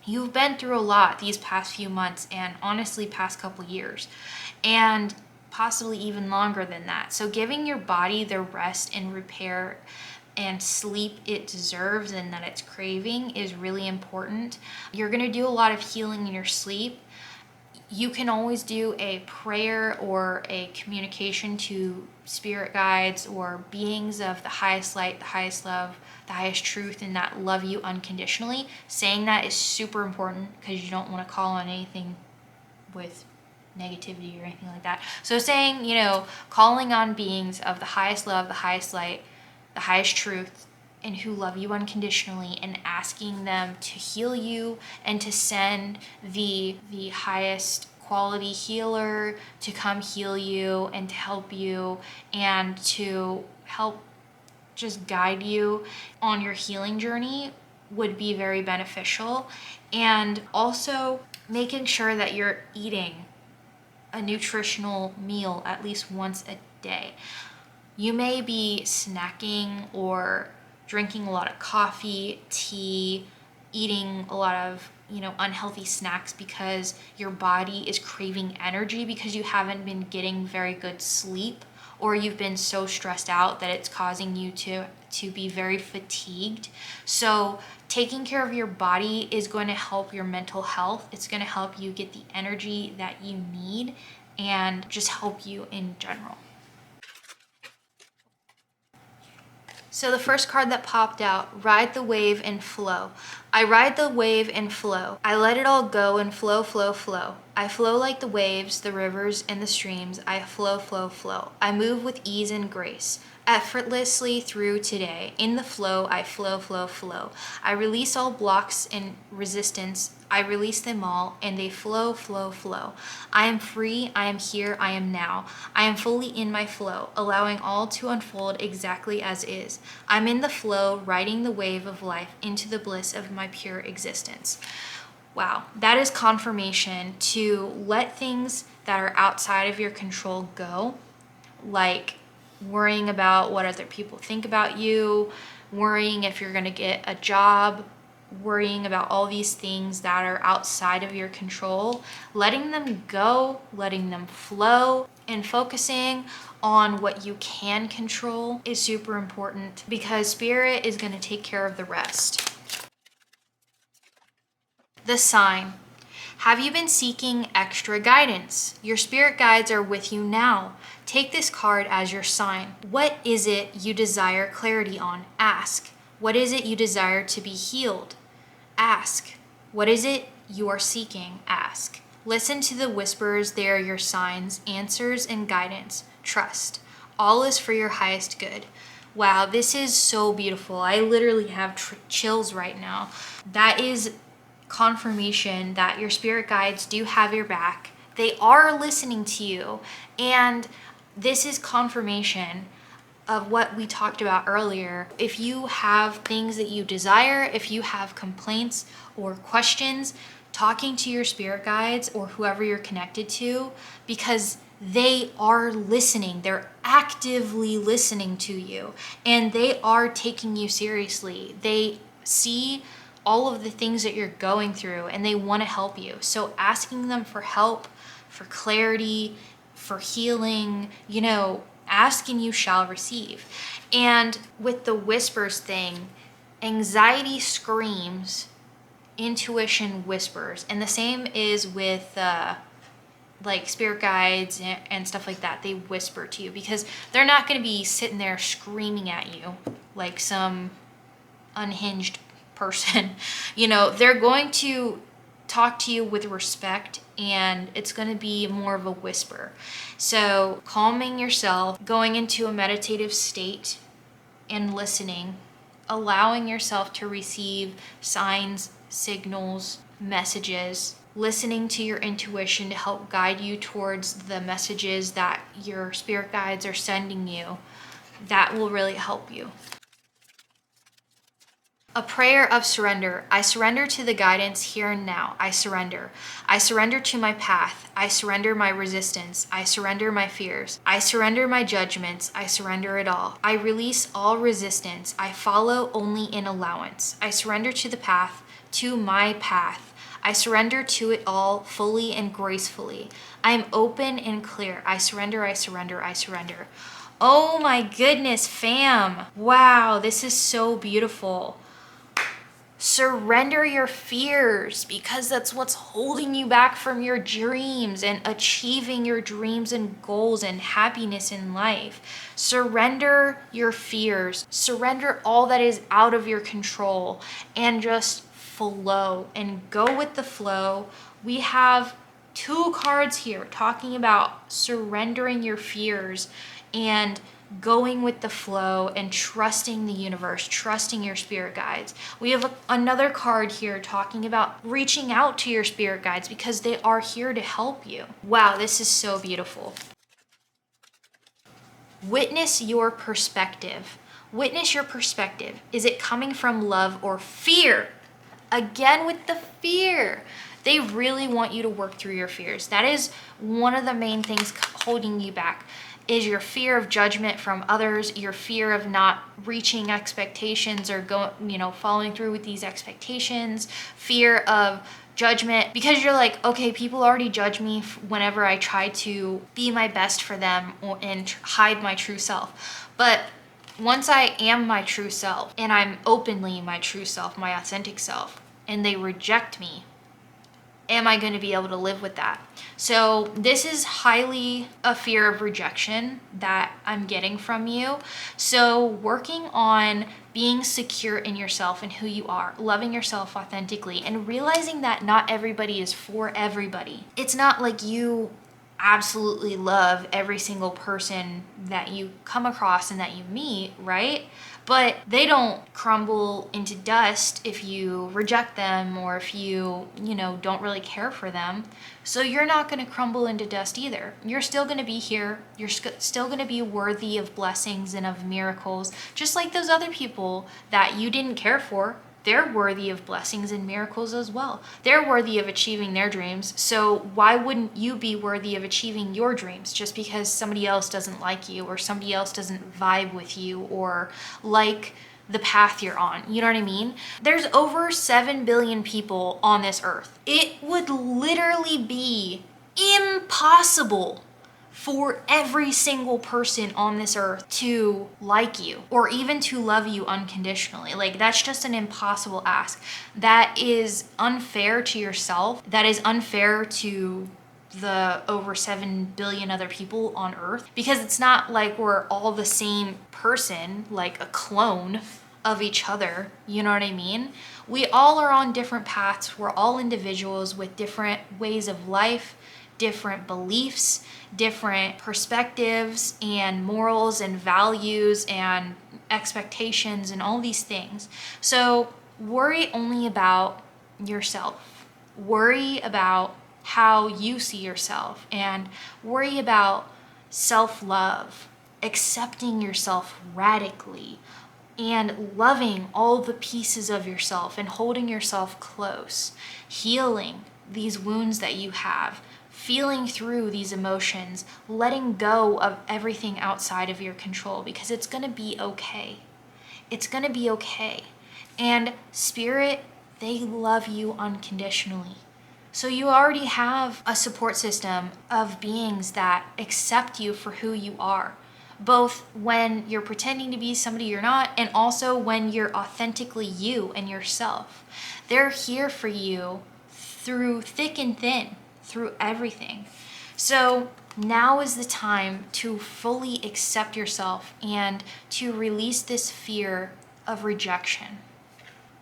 you've been through a lot these past few months, and honestly past couple years, and possibly even longer than that. So giving your body the rest and repair and sleep it deserves and that it's craving is really important. You're going to do a lot of healing in your sleep. You can always do a prayer or a communication to spirit guides or beings of the highest light, the highest love, the highest truth, and that love you unconditionally. Saying that is super important because you don't want to call on anything with negativity or anything like that. So saying, you know, calling on beings of the highest love, the highest light, the highest truth, and who love you unconditionally, and asking them to heal you and to send the highest quality healer to come heal you and to help you and to help just guide you on your healing journey would be very beneficial. And also making sure that you're eating a nutritional meal at least once a day. You may be snacking or drinking a lot of coffee, tea, eating a lot of, you know, unhealthy snacks because your body is craving energy because you haven't been getting very good sleep, or you've been so stressed out that it's causing you to be very fatigued. So taking care of your body is going to help your mental health. It's going to help you get the energy that you need and just help you in general. So the first card that popped out, ride the wave and flow. I ride the wave and flow. I let it all go and flow, flow, flow. I flow like the waves, the rivers, and the streams. I flow, flow, flow. I move with ease and grace, effortlessly through today. In the flow, I flow, flow, flow. I release all blocks and resistance. I release them all, and they flow, flow, flow. I am free, I am here, I am now. I am fully in my flow, allowing all to unfold exactly as is. I'm in the flow, riding the wave of life into the bliss of my pure existence. Wow, that is confirmation to let things that are outside of your control go, like worrying about what other people think about you, worrying if you're gonna get a job, worrying about all these things that are outside of your control. Letting them go, letting them flow, and focusing on what you can control is super important because Spirit is going to take care of the rest. The sign. Have you been seeking extra guidance? Your spirit guides are with you now. Take this card as your sign. What is it you desire clarity on? Ask. What is it you desire to be healed? Ask. What is it you are seeking? Ask. Listen to the whispers. They are your signs, answers, and guidance. Trust. All is for your highest good. Wow, this is so beautiful. I literally have chills right now. That is confirmation that your spirit guides do have your back. They are listening to you. And this is confirmation of what we talked about earlier. If you have things that you desire, if you have complaints or questions, talking to your spirit guides or whoever you're connected to, because they are listening. They're actively listening to you and they are taking you seriously. They see all of the things that you're going through and they want to help you. So asking them for help, for clarity, for healing, you know, ask and you shall receive. And with the whispers thing, anxiety screams, intuition whispers. And the same is with like spirit guides and stuff like that. They whisper to you because they're not going to be sitting there screaming at you like some unhinged person. You know, they're going to talk to you with respect and it's going to be more of a whisper. So calming yourself, going into a meditative state and listening, allowing yourself to receive signs, signals, messages, listening to your intuition to help guide you towards the messages that your spirit guides are sending you, that will really help you. A prayer of surrender. I surrender to the guidance here and now. I surrender. I surrender to my path. I surrender my resistance. I surrender my fears. I surrender my judgments. I surrender it all. I release all resistance. I follow only in allowance. I surrender to the path, to my path. I surrender to it all fully and gracefully. I am open and clear. I surrender, I surrender, I surrender. Oh my goodness, fam. Wow, this is so beautiful. Surrender your fears, because that's what's holding you back from your dreams and achieving your dreams and goals and happiness in life. Surrender your fears. Surrender all that is out of your control and just flow and go with the flow. We have 2 cards here talking about surrendering your fears and going with the flow and trusting the universe, trusting your spirit guides. We have another card here talking about reaching out to your spirit guides because they are here to help you. Wow, this is so beautiful. Witness your perspective. Witness your perspective. Is it coming from love or fear? Again with the fear. They really want you to work through your fears. That is one of the main things holding you back, is your fear of judgment from others, your fear of not reaching expectations or following through with these expectations, fear of judgment, because you're like, okay, people already judge me whenever I try to be my best for them and hide my true self. But once I am my true self and I'm openly my true self, my authentic self, and they reject me, am I going to be able to live with that? So this is highly a fear of rejection that I'm getting from you. So working on being secure in yourself and who you are, loving yourself authentically, and realizing that not everybody is for everybody. It's not like you absolutely love every single person that you come across and that you meet, right? But they don't crumble into dust if you reject them or if you don't really care for them. So you're not going to crumble into dust either. You're still going to be here. You're still going to be worthy of blessings and of miracles, just like those other people that you didn't care for. They're worthy of blessings and miracles as well. They're worthy of achieving their dreams. So why wouldn't you be worthy of achieving your dreams just because somebody else doesn't like you or somebody else doesn't vibe with you or like the path you're on? You know what I mean? There's over 7 billion people on this earth. It would literally be impossible for every single person on this earth to like you or even to love you unconditionally. Like, that's just an impossible ask. That is unfair to yourself. That is unfair to the over 7 billion other people on earth, because it's not like we're all the same person, like a clone of each other. You know what I mean? We all are on different paths. We're all individuals with different ways of life, different beliefs, different perspectives and morals and values and expectations and all these things. So worry only about yourself. Worry about how you see yourself and worry about self-love, accepting yourself radically and loving all the pieces of yourself and holding yourself close, healing these wounds that you have, feeling through these emotions, letting go of everything outside of your control, because it's going to be okay. It's going to be okay. And Spirit, they love you unconditionally. So you already have a support system of beings that accept you for who you are, both when you're pretending to be somebody you're not and also when you're authentically you and yourself. They're here for you through thick and thin, through everything. So now is the time to fully accept yourself and to release this fear of rejection.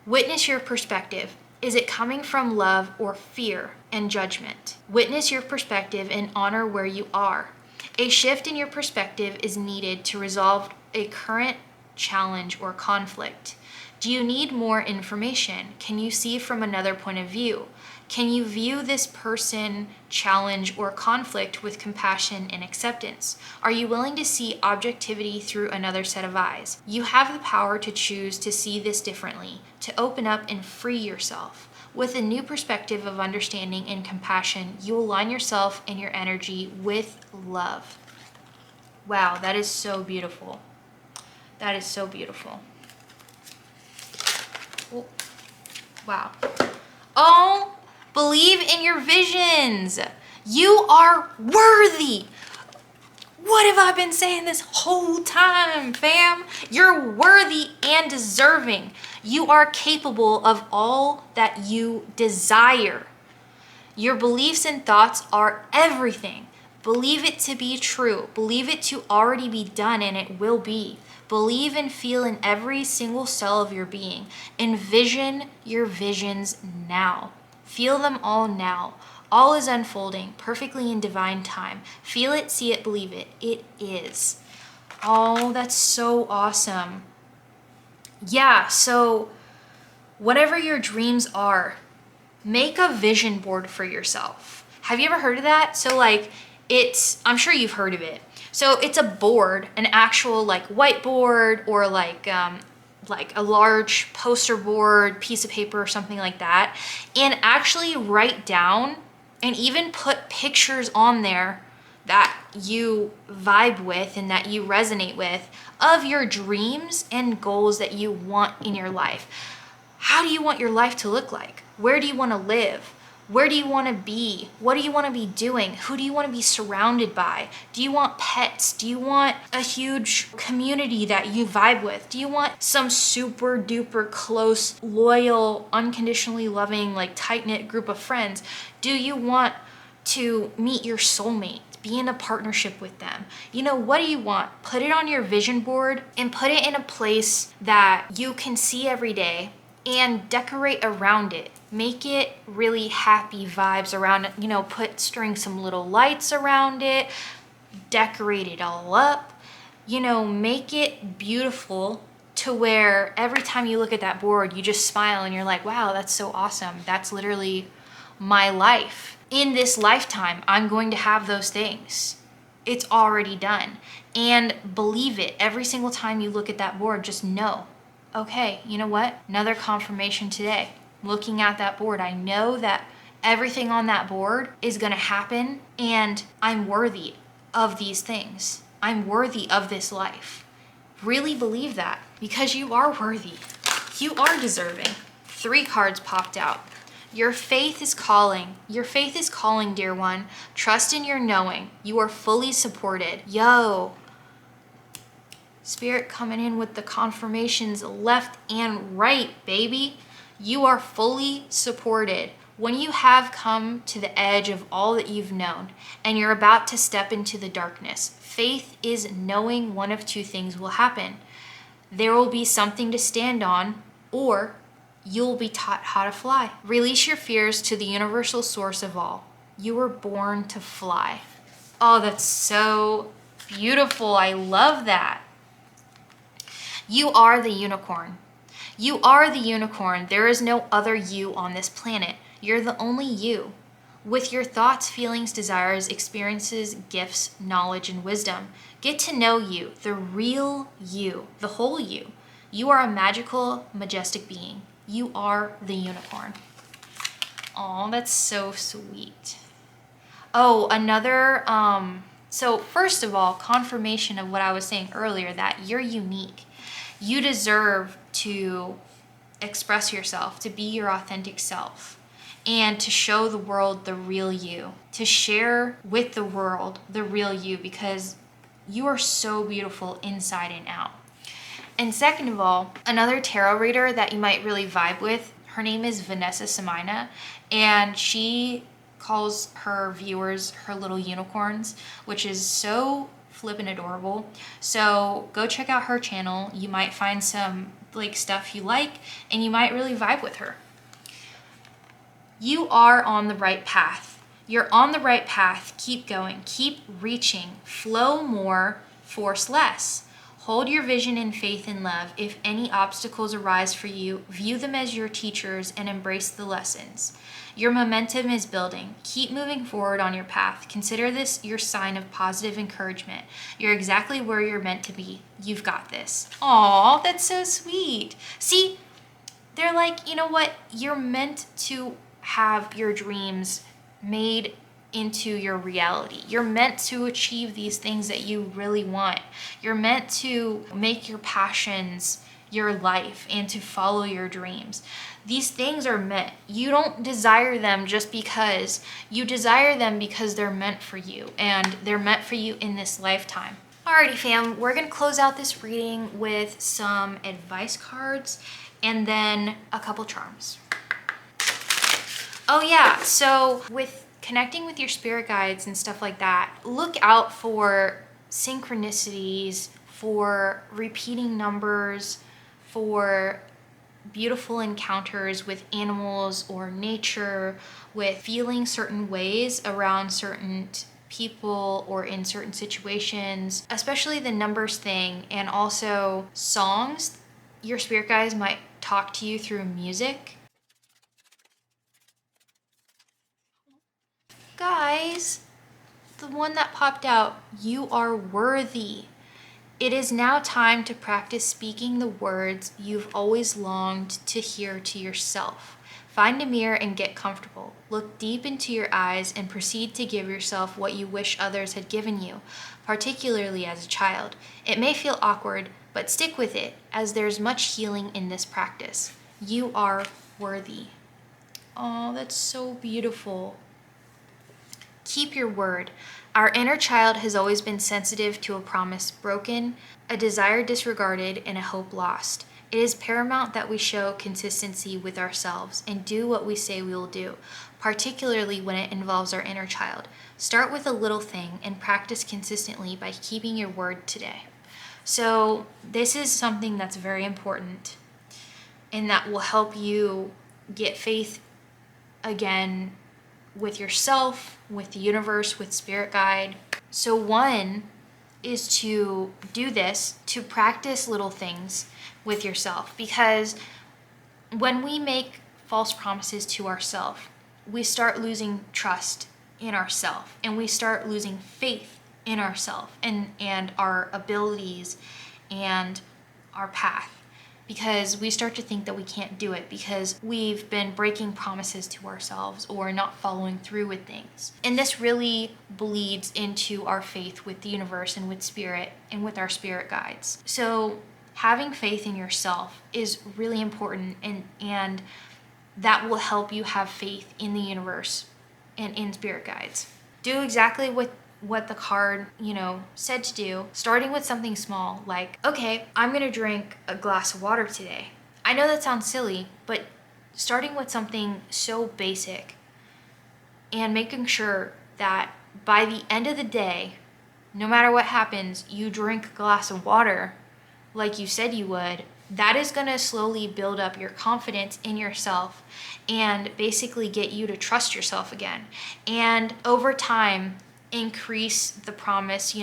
Witness your perspective. Is it coming from love or fear and judgment? Witness your perspective and honor where you are. A shift in your perspective is needed to resolve a current challenge or conflict. Do you need more information? Can you see from another point of view? Can you view this person, challenge, or conflict with compassion and acceptance? Are you willing to see objectivity through another set of eyes? You have the power to choose to see this differently, to open up and free yourself. With a new perspective of understanding and compassion, you align yourself and your energy with love. Wow, that is so beautiful. That is so beautiful. Oh, wow. Oh, believe in your visions. You are worthy. What have I been saying this whole time, fam? You're worthy and deserving. You are capable of all that you desire. Your beliefs and thoughts are everything. Believe it to be true. Believe it to already be done, and it will be. Believe and feel in every single cell of your being. Envision your visions now. Feel them all now. All is unfolding perfectly in divine time. Feel it, see it, believe it. It is. Oh, that's so awesome. Yeah, so whatever your dreams are, make a vision board for yourself. Have you ever heard of that? So like, I'm sure you've heard of it. So it's a board, an actual like whiteboard, or like a large poster board, piece of paper or something like that, and actually write down and even put pictures on there that you vibe with and that you resonate with of your dreams and goals that you want in your life. How do you want your life to look like? Where do you want to live? Where do you want to be? What do you want to be doing? Who do you want to be surrounded by? Do you want pets? Do you want a huge community that you vibe with? Do you want some super duper close, loyal, unconditionally loving, like tight-knit group of friends? Do you want to meet your soulmate? Be in a partnership with them? You know, what do you want? Put it on your vision board and put it in a place that you can see every day, and decorate around it. Make it really happy vibes around it. You know, string some little lights around it, decorate it all up, you know, make it beautiful to where every time you look at that board, you just smile and you're like, wow, that's so awesome. That's literally my life. In this lifetime, I'm going to have those things. It's already done. And believe it, every single time you look at that board, just know, okay, you know what? Another confirmation today. Looking at that board, I know that everything on that board is going to happen, and I'm worthy of these things. I'm worthy of this life. Really believe that, because you are worthy. You are deserving. 3 cards popped out. Your faith is calling. Your faith is calling, dear one. Trust in your knowing. You are fully supported. Yo. Spirit coming in with the confirmations left and right, baby. You are fully supported. When you have come to the edge of all that you've known and you're about to step into the darkness, faith is knowing one of 2 things will happen. There will be something to stand on, or you'll be taught how to fly. Release your fears to the universal source of all. You were born to fly. Oh, that's so beautiful. I love that. You are the unicorn. You are the unicorn. There is no other you on this planet. You're the only you. With your thoughts, feelings, desires, experiences, gifts, knowledge, and wisdom. Get to know you, the real you, the whole you. You are a magical, majestic being. You are the unicorn. Oh, that's so sweet. Oh, another, so first of all, confirmation of what I was saying earlier, that you're unique. You deserve to express yourself, to be your authentic self, and to show the world the real you, to share with the world the real you, because you are so beautiful inside and out. And second of all, another tarot reader that you might really vibe with, her name is Vanessa Samina, and she calls her viewers her little unicorns, which is so flippin' adorable. So go check out her channel. You might find some like stuff you like, and you might really vibe with her. You are on the right path. You're on the right path. Keep going. Keep reaching. Flow more, force less. Hold your vision in faith and love. If any obstacles arise for you, view them as your teachers and embrace the lessons. Your momentum is building. Keep moving forward on your path. Consider this your sign of positive encouragement. You're exactly where you're meant to be. You've got this. Aw, that's so sweet. See, they're like, you know what? You're meant to have your dreams made into your reality. You're meant to achieve these things that you really want. You're meant to make your passions your life and to follow your dreams. These things are meant. You don't desire them just because. You desire them because they're meant for you, and they're meant for you in this lifetime. Alrighty fam, we're gonna close out this reading with some advice cards, and then a couple charms. Oh yeah, so with connecting with your spirit guides and stuff like that, look out for synchronicities, for repeating numbers, for beautiful encounters with animals or nature, with feeling certain ways around certain people or in certain situations, especially the numbers thing, and also songs. Your spirit guides might talk to you through music. Guys, the one that popped out, you are worthy. It is now time to practice speaking the words you've always longed to hear to yourself. Find a mirror and get comfortable. Look deep into your eyes and proceed to give yourself what you wish others had given you, particularly as a child. It may feel awkward, but stick with it, as there's much healing in this practice. You are worthy. Oh, that's so beautiful. Keep your word. Our inner child has always been sensitive to a promise broken, a desire disregarded, and a hope lost. It is paramount that we show consistency with ourselves and do what we say we will do, particularly when it involves our inner child. Start with a little thing and practice consistently by keeping your word today. So this is something that's very important, and that will help you get faith again with yourself, with the universe, with spirit guide. So one is to do this, to practice little things with yourself, because when we make false promises to ourselves, we start losing trust in ourselves, and we start losing faith in ourselves and our abilities and our path, because we start to think that we can't do it because we've been breaking promises to ourselves or not following through with things. And this really bleeds into our faith with the universe and with spirit and with our spirit guides. So having faith in yourself is really important, and that will help you have faith in the universe and in spirit guides. Do exactly what the card, said to do, starting with something small, like, okay, I'm gonna drink a glass of water today. I know that sounds silly, but starting with something so basic and making sure that by the end of the day, no matter what happens, you drink a glass of water like you said you would, that is gonna slowly build up your confidence in yourself and basically get you to trust yourself again. And over time, increase the promise,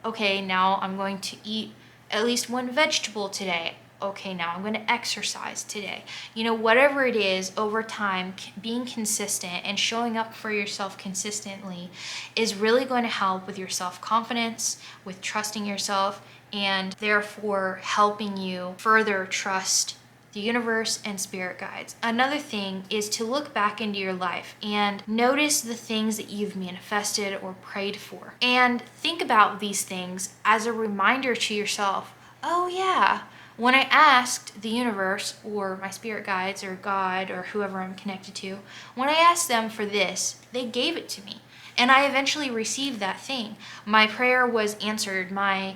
okay, now I'm going to eat at least one vegetable today. Okay, now I'm going to exercise today. Whatever it is, over time, being consistent and showing up for yourself consistently is really going to help with your self-confidence, with trusting yourself, and therefore helping you further trust the universe and spirit guides. Another thing is to look back into your life and notice the things that you've manifested or prayed for. And think about these things as a reminder to yourself, oh yeah, when I asked the universe or my spirit guides or God or whoever I'm connected to, when I asked them for this, they gave it to me. And I eventually received that thing. My prayer was answered, my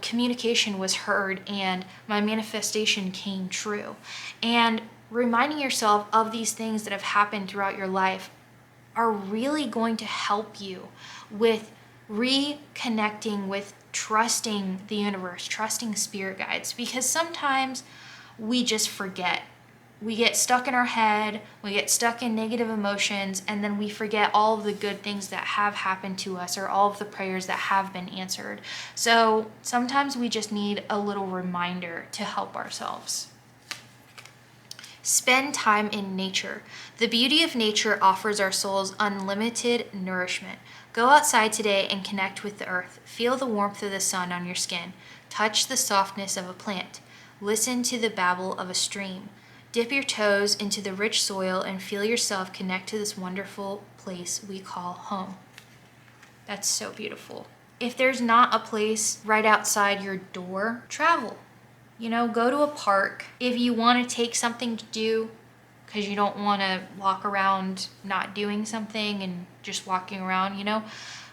communication was heard, and my manifestation came true. And reminding yourself of these things that have happened throughout your life are really going to help you with reconnecting with trusting the universe, trusting spirit guides, because sometimes we just forget. We get stuck in our head, we get stuck in negative emotions, and then we forget all of the good things that have happened to us or all of the prayers that have been answered. So sometimes we just need a little reminder to help ourselves. Spend time in nature. The beauty of nature offers our souls unlimited nourishment. Go outside today and connect with the earth. Feel the warmth of the sun on your skin. Touch the softness of a plant. Listen to the babble of a stream. Dip your toes into the rich soil and feel yourself connect to this wonderful place we call home. That's so beautiful. If there's not a place right outside your door, travel. Go to a park. If you want to take something to do because you don't want to walk around not doing something and just walking around,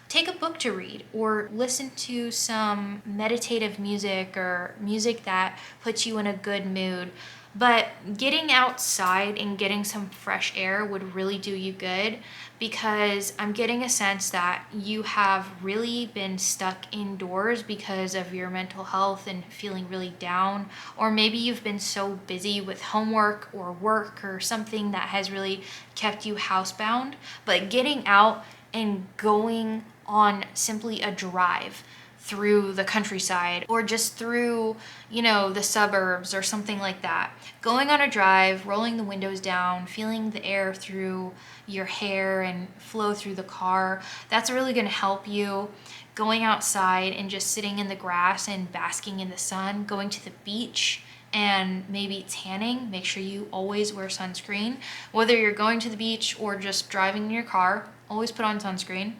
take a book to read or listen to some meditative music or music that puts you in a good mood. But getting outside and getting some fresh air would really do you good, because I'm getting a sense that you have really been stuck indoors because of your mental health and feeling really down, or maybe you've been so busy with homework or work or something that has really kept you housebound. But getting out and going on simply a drive through the countryside, or just through, you know, the suburbs or something like that. Going on a drive, rolling the windows down, feeling the air through your hair and flow through the car, that's really gonna help you. Going outside and just sitting in the grass and basking in the sun, going to the beach and maybe tanning. Make sure you always wear sunscreen. Whether you're going to the beach or just driving in your car, always put on sunscreen.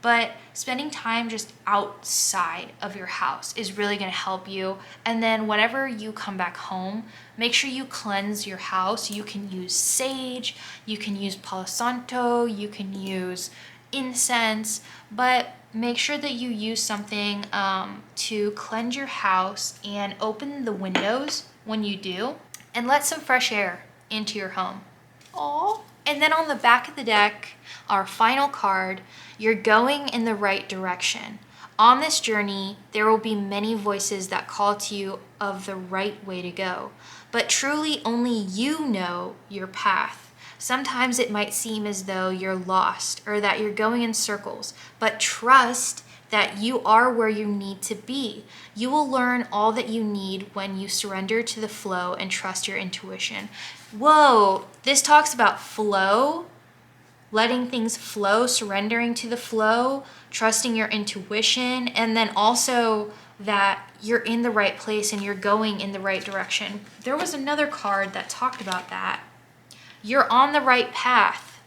But spending time just outside of your house is really gonna help you. And then whenever you come back home, make sure you cleanse your house. You can use sage, you can use Palo Santo, you can use incense, but make sure that you use something to cleanse your house, and open the windows when you do, and let some fresh air into your home. Aww. And then on the back of the deck, our final card, you're going in the right direction. On this journey, there will be many voices that call to you of the right way to go, but truly only you know your path. Sometimes it might seem as though you're lost or that you're going in circles, but trust that you are where you need to be. You will learn all that you need when you surrender to the flow and trust your intuition. Whoa, this talks about flow, letting things flow, surrendering to the flow, trusting your intuition, and then also that you're in the right place and you're going in the right direction. There was another card that talked about that. You're on the right path.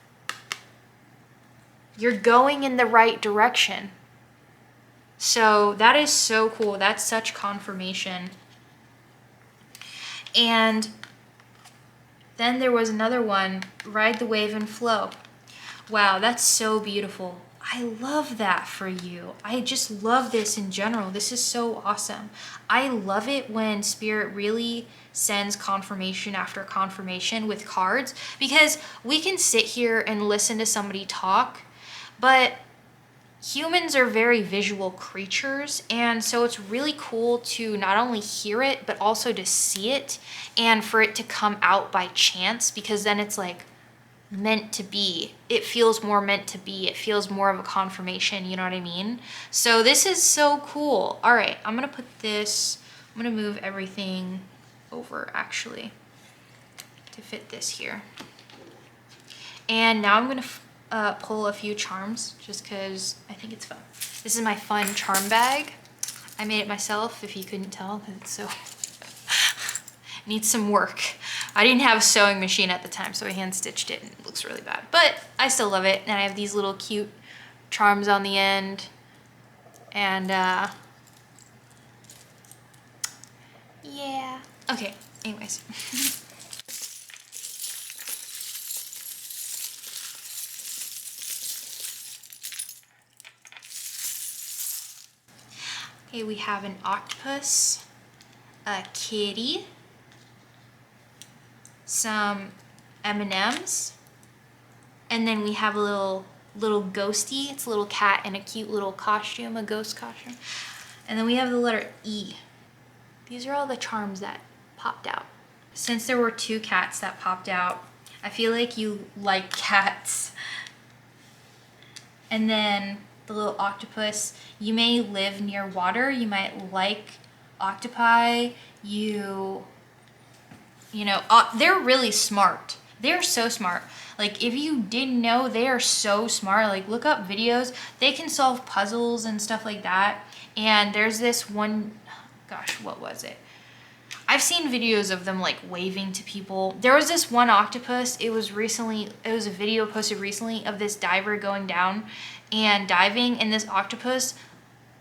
You're going in the right direction. So that is so cool. That's such confirmation. And then there was another one, ride the wave and flow. Wow, that's so beautiful. I love that for you. I just love this in general. This is so awesome. I love it when Spirit really sends confirmation after confirmation with cards, because we can sit here and listen to somebody talk, but humans are very visual creatures, and so it's really cool to not only hear it, but also to see it, and for it to come out by chance, because then it's like meant to be. It feels more meant to be. It feels more of a confirmation, you know what I mean? So this is so cool. All right, I'm gonna put this, I'm gonna move everything over actually to fit this here. And now I'm gonna pull a few charms just because I think it's fun. This is my fun charm bag. I made it myself, if you couldn't tell, because it's so needs some work. I didn't have a sewing machine at the time, so I hand stitched it and it looks really bad, but I still love it. And I have these little cute charms on the end, and yeah. Okay, anyways. Okay, we have an octopus, a kitty, some M&Ms, and then we have a little ghosty. It's a little cat in a cute little costume, a ghost costume. And then we have the letter E. These are all the charms that popped out. Since there were two cats that popped out, I feel like you like cats. And then the little octopus, you may live near water, you might like octopi, you know, they're really smart. They're so smart. Like, if you didn't know, they are so smart. Like, look up videos. They can solve puzzles and stuff like that. And there's this one, gosh, what was it? I've seen videos of them like waving to people. There was this one octopus, it was a video posted recently of this diver going down and diving, and this octopus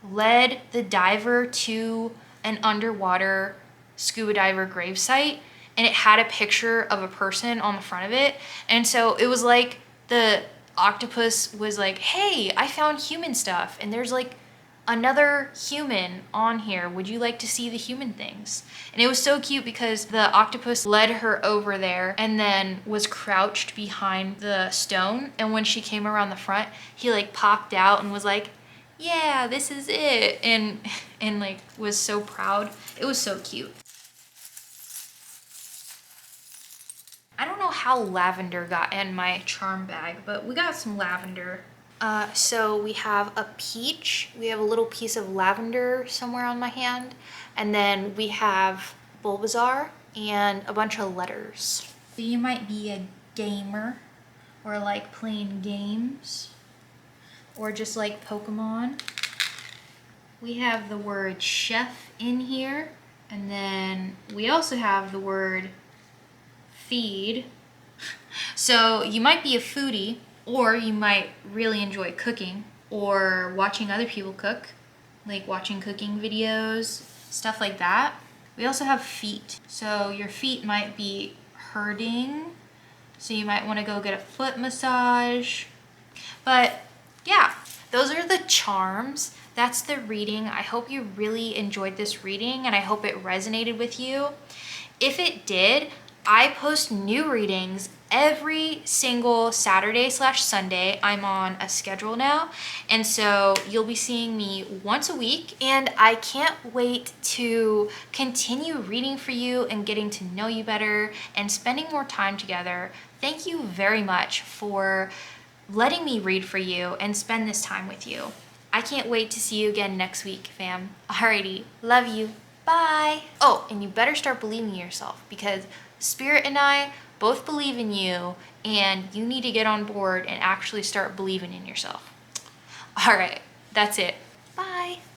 led the diver to an underwater scuba diver gravesite, and it had a picture of a person on the front of it. And so it was like the octopus was like, hey, I found human stuff. And there's like another human on here. Would you like to see the human things? And it was so cute because the octopus led her over there and then was crouched behind the stone. And when she came around the front, he like popped out and was like, yeah, this is it. And like was so proud. It was so cute. I don't know how lavender got in my charm bag, but we got some lavender. So we have a peach, we have a little piece of lavender somewhere on my hand, and then we have Bulbasaur and a bunch of letters. So you might be a gamer or like playing games or just like Pokemon. We have the word chef in here, and then we also have the word feed. So you might be a foodie, or you might really enjoy cooking or watching other people cook, like watching cooking videos, stuff like that. We also have feet. So your feet might be hurting, so you might want to go get a foot massage. But yeah, those are the charms. That's the reading. I hope you really enjoyed this reading and I hope it resonated with you. If it did, I post new readings every single Saturday/Sunday. I'm on a schedule now, and so you'll be seeing me once a week, and I can't wait to continue reading for you and getting to know you better and spending more time together. Thank you very much for letting me read for you and spend this time with you. I can't wait to see you again next week, fam. Alrighty, love you. Bye. Oh, and you better start believing in yourself, because Spirit and I both believe in you, and you need to get on board and actually start believing in yourself. All right, that's it. Bye.